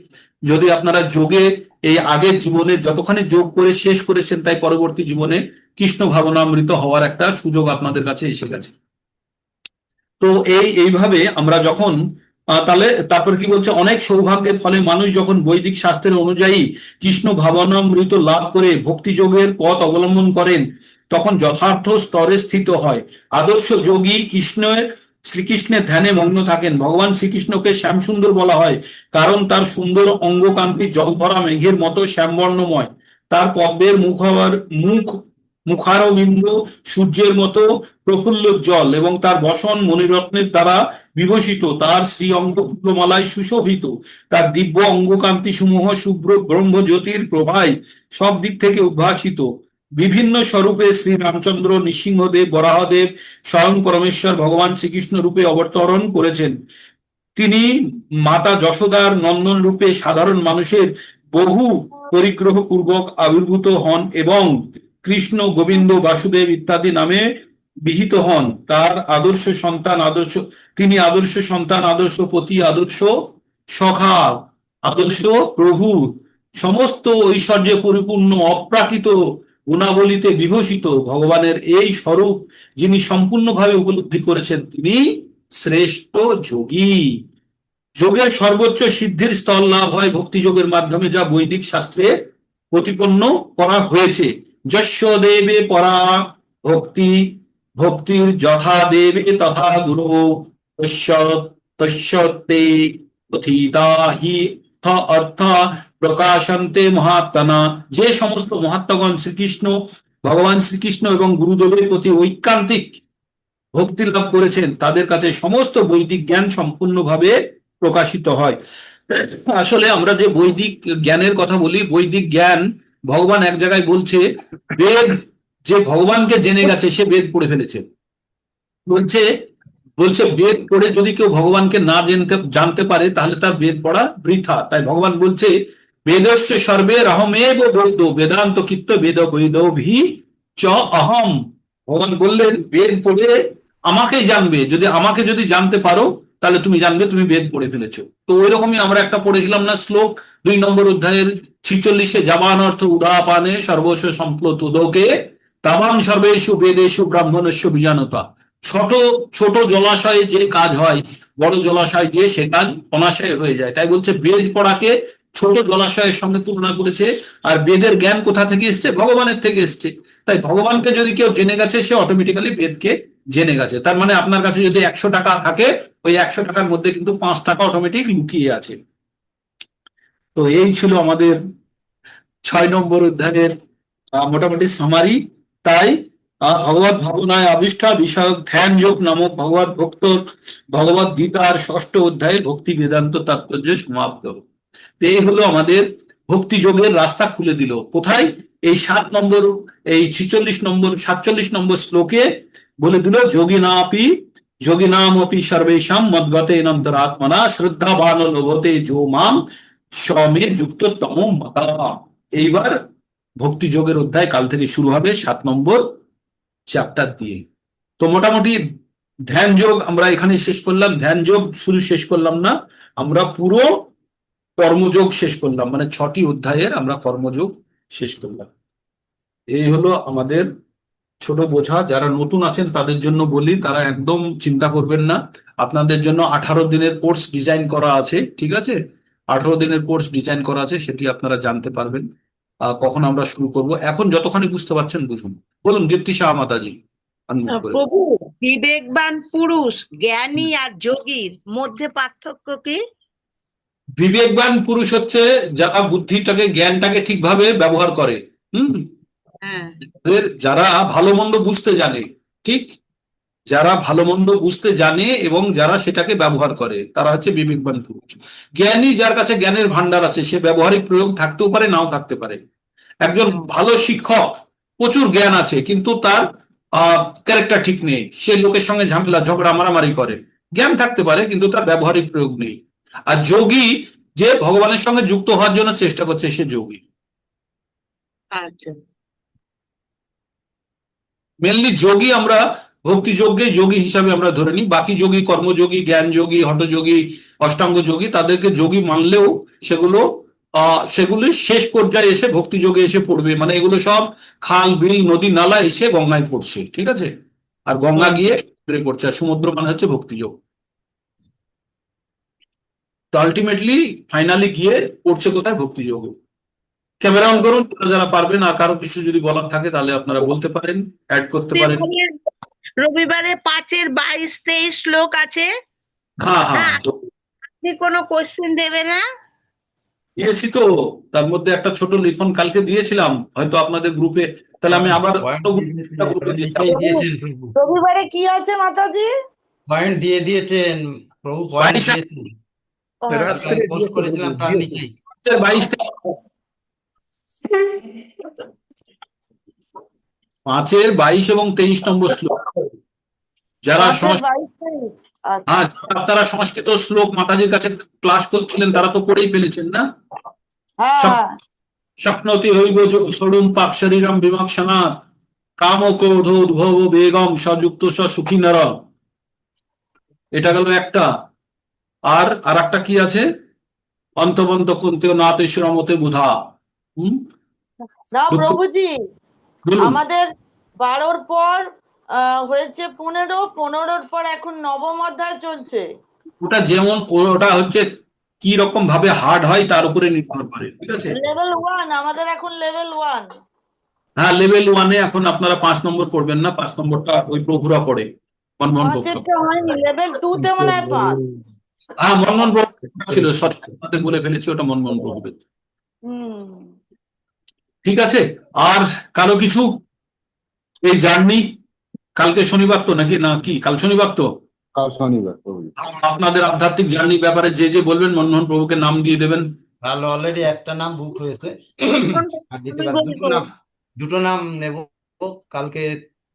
যদি আপনারা যোগে এই আগের জীবনে যতখানি যোগ করে শেষ করেছেন, তাই পরবর্তী জীবনে কৃষ্ণ ভাবনামৃত হওয়ার একটা সুযোগ আপনাদের কাছে এসে গেছে। তো এইভাবে আমরা যখন তারপর কি বলছে, অনেক সৌভাগ্যের ফলে মানুষ যখন বৈদিক শাস্ত্রের অনুযায়ী কৃষ্ণ ভাবনামৃত লাভ করে ভক্তি যোগের পথ অবলম্বন করেন, তখন যথার্থ স্তরে স্থিত হয়। আদর্শ যোগী শ্রীকৃষ্ণের ধ্যানে মগ্ন থাকেন। ভগবান শ্রীকৃষ্ণকে শ্যামসুন্দর বলা হয়, কারণ তার সুন্দর অঙ্গকান্তি জলভরা মেঘের মতো শ্যামবর্ণময়, তার পদ্মের মুখারবিন্দু সূর্যের মতো প্রফুল্ল জল, এবং তার বসন মণিরত্নের দ্বারা বিভূষিত, তার শ্রী অঙ্গ ফুলমালায় সুশোভিত, তার দিব্য অঙ্গকান্তি সমূহ শুভ্র ব্রহ্ম জ্যোতির প্রভায় সব দিক থেকে উদ্ভাসিত। বিভিন্ন স্বরূপে শ্রী রামচন্দ্র, নৃসিংহদেব, বরাহদেব, স্বয়ং পরমেশ্বর ভগবান শ্রীকৃষ্ণ রূপে অবতরণ করেছেন। তিনি মাতা যশোদার নন্দন রূপে সাধারণ মানুষের বহু পরিগ্রহ পূর্বক আবির্ভূত হন এবং কৃষ্ণ, গোবিন্দ, বাসুদেব ইত্যাদি নামে বিহিত হন। তার তিনি আদর্শ সন্তান, আদর্শ পতি, আদর্শ সখা, আদর্শ প্রভু, সমস্ত ঐশ্বর্যে পরিপূর্ণ, অপ্রাকৃত গুণাবলীতে বিভূষিত ভগবানের এই স্বরূপ যিনি সম্পূর্ণভাবে উপলব্ধি করেছেন, তিনি শ্রেষ্ঠ যোগী। যোগের সর্বোচ্চ সিদ্ধির স্তর লাভ হয় ভক্তি যোগের মাধ্যমে, যা বৈদিক শাস্ত্রে প্রতিপন্ন করা হয়েছে। যস্য দেবে পরা ভক্তির যথা দেবে তথা গুরু তস্যতে কথিতা হি অর্থ প্রকাশন্তে মহাত্মনা। যে সমস্ত মহাত্মাগণ ভগবান শ্রীকৃষ্ণ এবং গুরুদেবের প্রতি ঐকান্তিক ভক্তি লাভ করেছেন, তাদের কাছে সমস্ত বৈদিক জ্ঞান সম্পূর্ণভাবে প্রকাশিত হয়। আসলে আমরা যে বৈদিক জ্ঞানের কথা বলি, বৈদিক জ্ঞান ভগবান এক জায়গায় বলছে, বেদ যে ভগবানকে জেনে গেছে সে বেদ পড়ে ফেলেছে। বলছে বেদ পড়ে যদি কেউ ভগবানকে না জানতে পারে, তাহলে তার বেদ পড়া বৃথা। তাই ভগবান বলছে, বেদস্য সর্বে রহমেব বৈদ বেদান্ত কীর্ত বেদ বৈদভি চ অহম। ভগবান বললেন, বেদ পড়ে আমাকেই জানবে, আমাকে যদি জানতে পারো, তাহলে তুমি জানবে তুমি বেদ পড়ে ফেলেছো। তো ওই রকমই আমরা একটা পড়েছিলাম না শ্লোক 2 নম্বর অধ্যায়ের 46-এ, জাবান অর্থ উদাপানে সর্বস্ব সম্প্লুত উদকে তামাম সর্বেষু বেদেষু ব্রাহ্মণস্য বিজানতা। ছোট ছোট জলাশয়ে যে কাজ হয় বড় জলাশয় দিয়ে সে কাজ অনায়াসে হয়ে যায়। তাই বলছে বেদ পড়াকে ছোট জলাশয়ের সঙ্গে তুলনা করেছে। আর বেদের জ্ঞান কোথা থেকে এসছে? ভগবানের থেকে এসছে। তাই ভগবানকে যদি কেউ জেনে গেছে সে অটোমেটিক্যালি বেদকে জেনে গেছে। তার মানে আপনার কাছে যদি 100 টাকা থাকে, ওই 100 টাকার মধ্যে কিন্তু 5 টাকা অটোমেটিক লুকিয়ে আছে। তো এই ছিল আমাদের 6 নম্বর অধ্যায়ের মোটামুটি সামারি। তাই ভগবত ভাবনায় আবিষ্ঠা বিষয়ক ধ্যান যোগ নামক ভগবত ভক্ত ভগবত গীতার 6ষ্ঠ অধ্যায়ে ভক্তি বেদান্ত তাৎপর্য সমাপ্ত। তো এই হলো আমাদের ভক্তি যোগের রাস্তা খুলে দিল। কোথায়? এই 7 নম্বর, এই 47 নম্বর শ্লোকে বলে দিল, যোগিনাম অপি সর্বেশাম মদ্গতেন অন্তরাত্মনা শ্রদ্ধাবান লভতে যো মাম স্বমে যুক্ত তম মতা। এইবার ভক্তি যোগের অধ্যায় কাল থেকে শুরু হবে 7 নম্বর চ্যাপ্টার দিয়ে। তো মোটামুটি ধ্যান যোগ আমরা এখানে শেষ করলাম। ধ্যান যোগ শুধু শেষ করলাম না, আমরা পুরো কর্মযোগ শেষ করলাম, মানে 6টি অধ্যায়ের আমরা কর্মযোগ শেষ করলাম। এই হলো আমাদের ছোট বোঝা। যারা নতুন আছেন তাদের জন্য বলি, তারা একদম চিন্তা করবেন না। আপনাদের জন্য 18 দিনের কোর্স ডিজাইন করা আছে, ঠিক আছে? 18 দিনের কোর্স ডিজাইন করা আছে, সেটি আপনারা জানতে পারবেন। কখন আমরা শুরু করব, এখন যতখানি বুঝতে পারছেন বুঝুন। বলুন দীপ্তি শাহ মাতাজি, unmute করে। প্রভু, বিবেকবান পুরুষ, জ্ঞানী আর যোগীর মধ্যে পার্থক্য কি? বিবেকবান পুরুষ হচ্ছে যারা বুদ্ধিটাকে, জ্ঞানটাকে ঠিকভাবে ব্যবহার করে। হ্যাঁ, যারা ভালো মন্দ বুঝতে জানে, ঠিক? যারা ভালো মন্দ বুঝতে জানে এবং যারা সেটাকে ব্যবহার করে, তারা হচ্ছে বিবেকবান পুরুষ। জ্ঞানী যার কাছে জ্ঞানের ভান্ডার আছে, সে ব্যবহারিক প্রয়োগ থাকতেও পারে, নাও থাকতে পারে। একজন ভালো শিক্ষক, প্রচুর জ্ঞান আছে, কিন্তু তার ক্যারেক্টার ঠিক নেই, সে লোকের সঙ্গে ঝামেলা ঝগড়া মারামারি করে। জ্ঞান থাকতে পারে কিন্তু তার ব্যবহারিক প্রয়োগ নেই। আর যোগী যে ভগবানের সঙ্গে যুক্ত হওয়ার জন্য চেষ্টা করছে, সে যোগী। আচ্ছা। মেনলি যোগী আমরা ভক্তি যোগকে যোগী হিসাবে আমরা ধরে নিই। বাকি যোগী, কর্মযোগী, জ্ঞান যোগী, হঠযোগী, অষ্টাঙ্গ যোগী, তাদেরকে যোগী মানলেও সেগুলি শেষ পর্যায়ে এসে ভক্তি যোগে এসে পড়বে। মানে এগুলো সব খাল, বিল, নদী, নালা এসে গঙ্গায় পড়ছে, ঠিক আছে? আর গঙ্গা গিয়ে সমুদ্রে পড়ছে, আর সমুদ্র মানে হচ্ছে ভক্তি যোগ। তো আলটিমেটলি ফাইনালি গিয়ে পড়ছে কোথায়? ভক্তি যোগে। ক্যামেরা অন করুন যারা পারবেন। আর কারো কিছু যদি বলার থাকে তাহলে আপনারা বলতে পারেন, অ্যাড করতে পারেন। রবিবারে 5-এর 22-23 শ্লোক আছে। হ্যাঁ হ্যাঁ, হ্যাঁ, আপনি কোনো কোশ্চেন দেবে না? দিয়েছি তো, তার মধ্যে একটা ছোট লিখন কালকে দিয়েছিলাম হয়তো আপনাদের গ্রুপে। তাহলে আমি আবার গ্রুপে দিয়েছিলাম। রবিবারে কি আছে মাতাজি? পয়েন্ট দিয়ে দিয়েছেন প্রভু, পয়েন্ট দিয়েছেন। রাত্রে পোস্ট করেছিলাম তার নিচেই। 5-এর 22 এবং 23 নম্বর শ্লোক। যারা আপনারা সংস্কৃত শ্লোক মাতাজির কাছে ক্লাস করছিলেন তারা তো পড়েই ফেলেছেন না? স্বপ্নতি হইব সরুম পাপ শরীরম বিমক্ষণাৎ কাম ক্রোধ উদ্ভব বেগম সযুক্ত সুখী নর। এটা গেল একটা। আর একটা কি আছে? অন্তবন্ত কুন্তেও নাতেশ্বরমতে বুধা। না প্রভুজি, বলুন। আমাদের 12-র পর হয়েছে 15, 15-র পর এখন 9ম অধ্যায় চলছে। ওটা যেমন, ওটা হচ্ছে কি রকম ভাবে হার্ড হয় তার উপরে নির্ভর করে, ঠিক আছে? লেভেল 1, আমাদের এখন লেভেল 1। হ্যাঁ, লেভেল 1-এ এখন আপনারা 5 নম্বর পড়বেন না, 5 নম্বরটা ওই প্রভুরা পড়ে, মনমোহন প্রভু। লেভেল 2-তে মনে হয় 5। হ্যাঁ, মনমোহন প্রভু ছিল, সরি আপনাদের বলে ফেলেছি, ওটা মনমোহন প্রভু। ঠিক আছে। আর কারো কিছু? এই জার্নি কালকে শনিবার তো নাকি, না কি কাল শনিবার তো? কাল শনিবার। আপনাদের আধ্যাত্মিক জার্নি ব্যাপারে যে যে বলবেন মনমোহন প্রভুকে নাম দিয়ে দেবেন। তাহলে অলরেডি একটা নাম বুক হয়েছে, আর দিতে পারবো দুটো নাম নেব। কালকে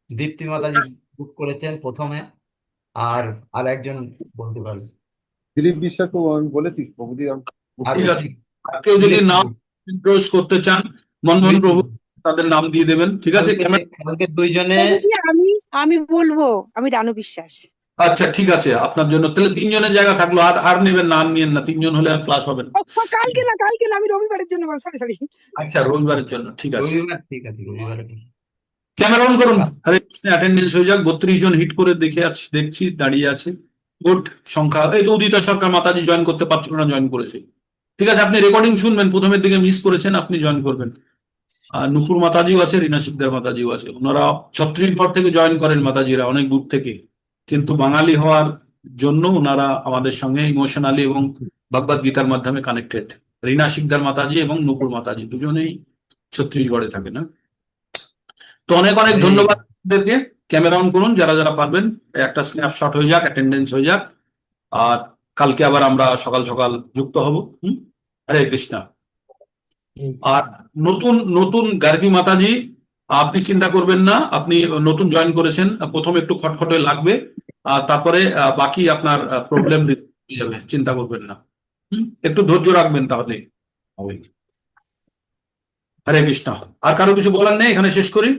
দীপ্তি মাতাজি বুক করেছেন প্রথমে, আর একজন বলতে পারবে। দিলীপ বিশ্বাস তো আমি বলেছি প্রভুদি। ঠিক আছে, কেউ যদি নাম ইন্ট্রোডিউস করতে চান মনমোহন প্রভু, তাদের নাম দিয়ে দেবেন, ঠিক আছে? কালকে দুইজনে। আমি বলবো, আমি রানু বিশ্বাস। আচ্ছা ঠিক আছে, আপনার জন্য তাহলে 3 জনের জায়গা থাকলো। আর নেবেন না, আর নিয়েন না, 3 জন হলে আর ক্লাস হবে না। কালকে না, আমি রবিবারের জন্য, সরি। আচ্ছা, রবিবারের জন্য, ঠিক আছে। রবিবার, ঠিক আছে, রবিবারে। ক্যামেরা অন করুন। হরে কৃষ্ণ, অ্যাটেন্ডেন্স হয়ে যাক। 32 জন হিট করে দেখছি দাঁড়িয়ে আছে। গুড সংখ্যা। এই তো উদিতা সরকার মাতাজি জয়েন করতে পারছিল না, জয়েন করেছে। ঠিক আছে, আপনি রেকর্ডিং শুনবেন, প্রথমের দিকে মিস করেছেন, আপনি জয়েন করবেন। আর নুপুর মাতাজিও আছে, রিনা সিকদার মাতাজিও আছে। ওনারা ছত্তিশগড় থেকে জয়েন করেন মাতাজিরা, অনেক দূর থেকে, কিন্তু বাঙালি হওয়ার জন্য ওনারা আমাদের সঙ্গে ইমোশনালি এবং ভগবদ গীতার মাধ্যমে কানেক্টেড। রিনা সিকদার মাতাজি এবং নুপুর মাতাজি দুজনেই ছত্তিশগড়ে থাকে না। তো অনেক অনেক হরে ধন্যবাদ আপনাদেরকে। ক্যামেরা অন করুন যারা যারা পারবেন, একটা স্ন্যাপশট হয়ে যাক, অ্যাটেন্ডেন্স হয়ে যাক। আর কালকে আবার আমরা সকাল সকাল যুক্ত হব। হরে কৃষ্ণ। আর নতুন নতুন গার্গী মাতাজি, আপনি চিন্তা করবেন না, আপনি নতুন জয়েন করেছেন, প্রথমে একটু খটখটে লাগবে, আর তারপরে বাকি আপনার প্রবলেম হয়ে যাবে, চিন্তা করবেন না। একটু ধৈর্য রাখবেন, তাহলে হবে। হরে কৃষ্ণ। আর কারো কিছু বলার নেই, এখানে শেষ করি।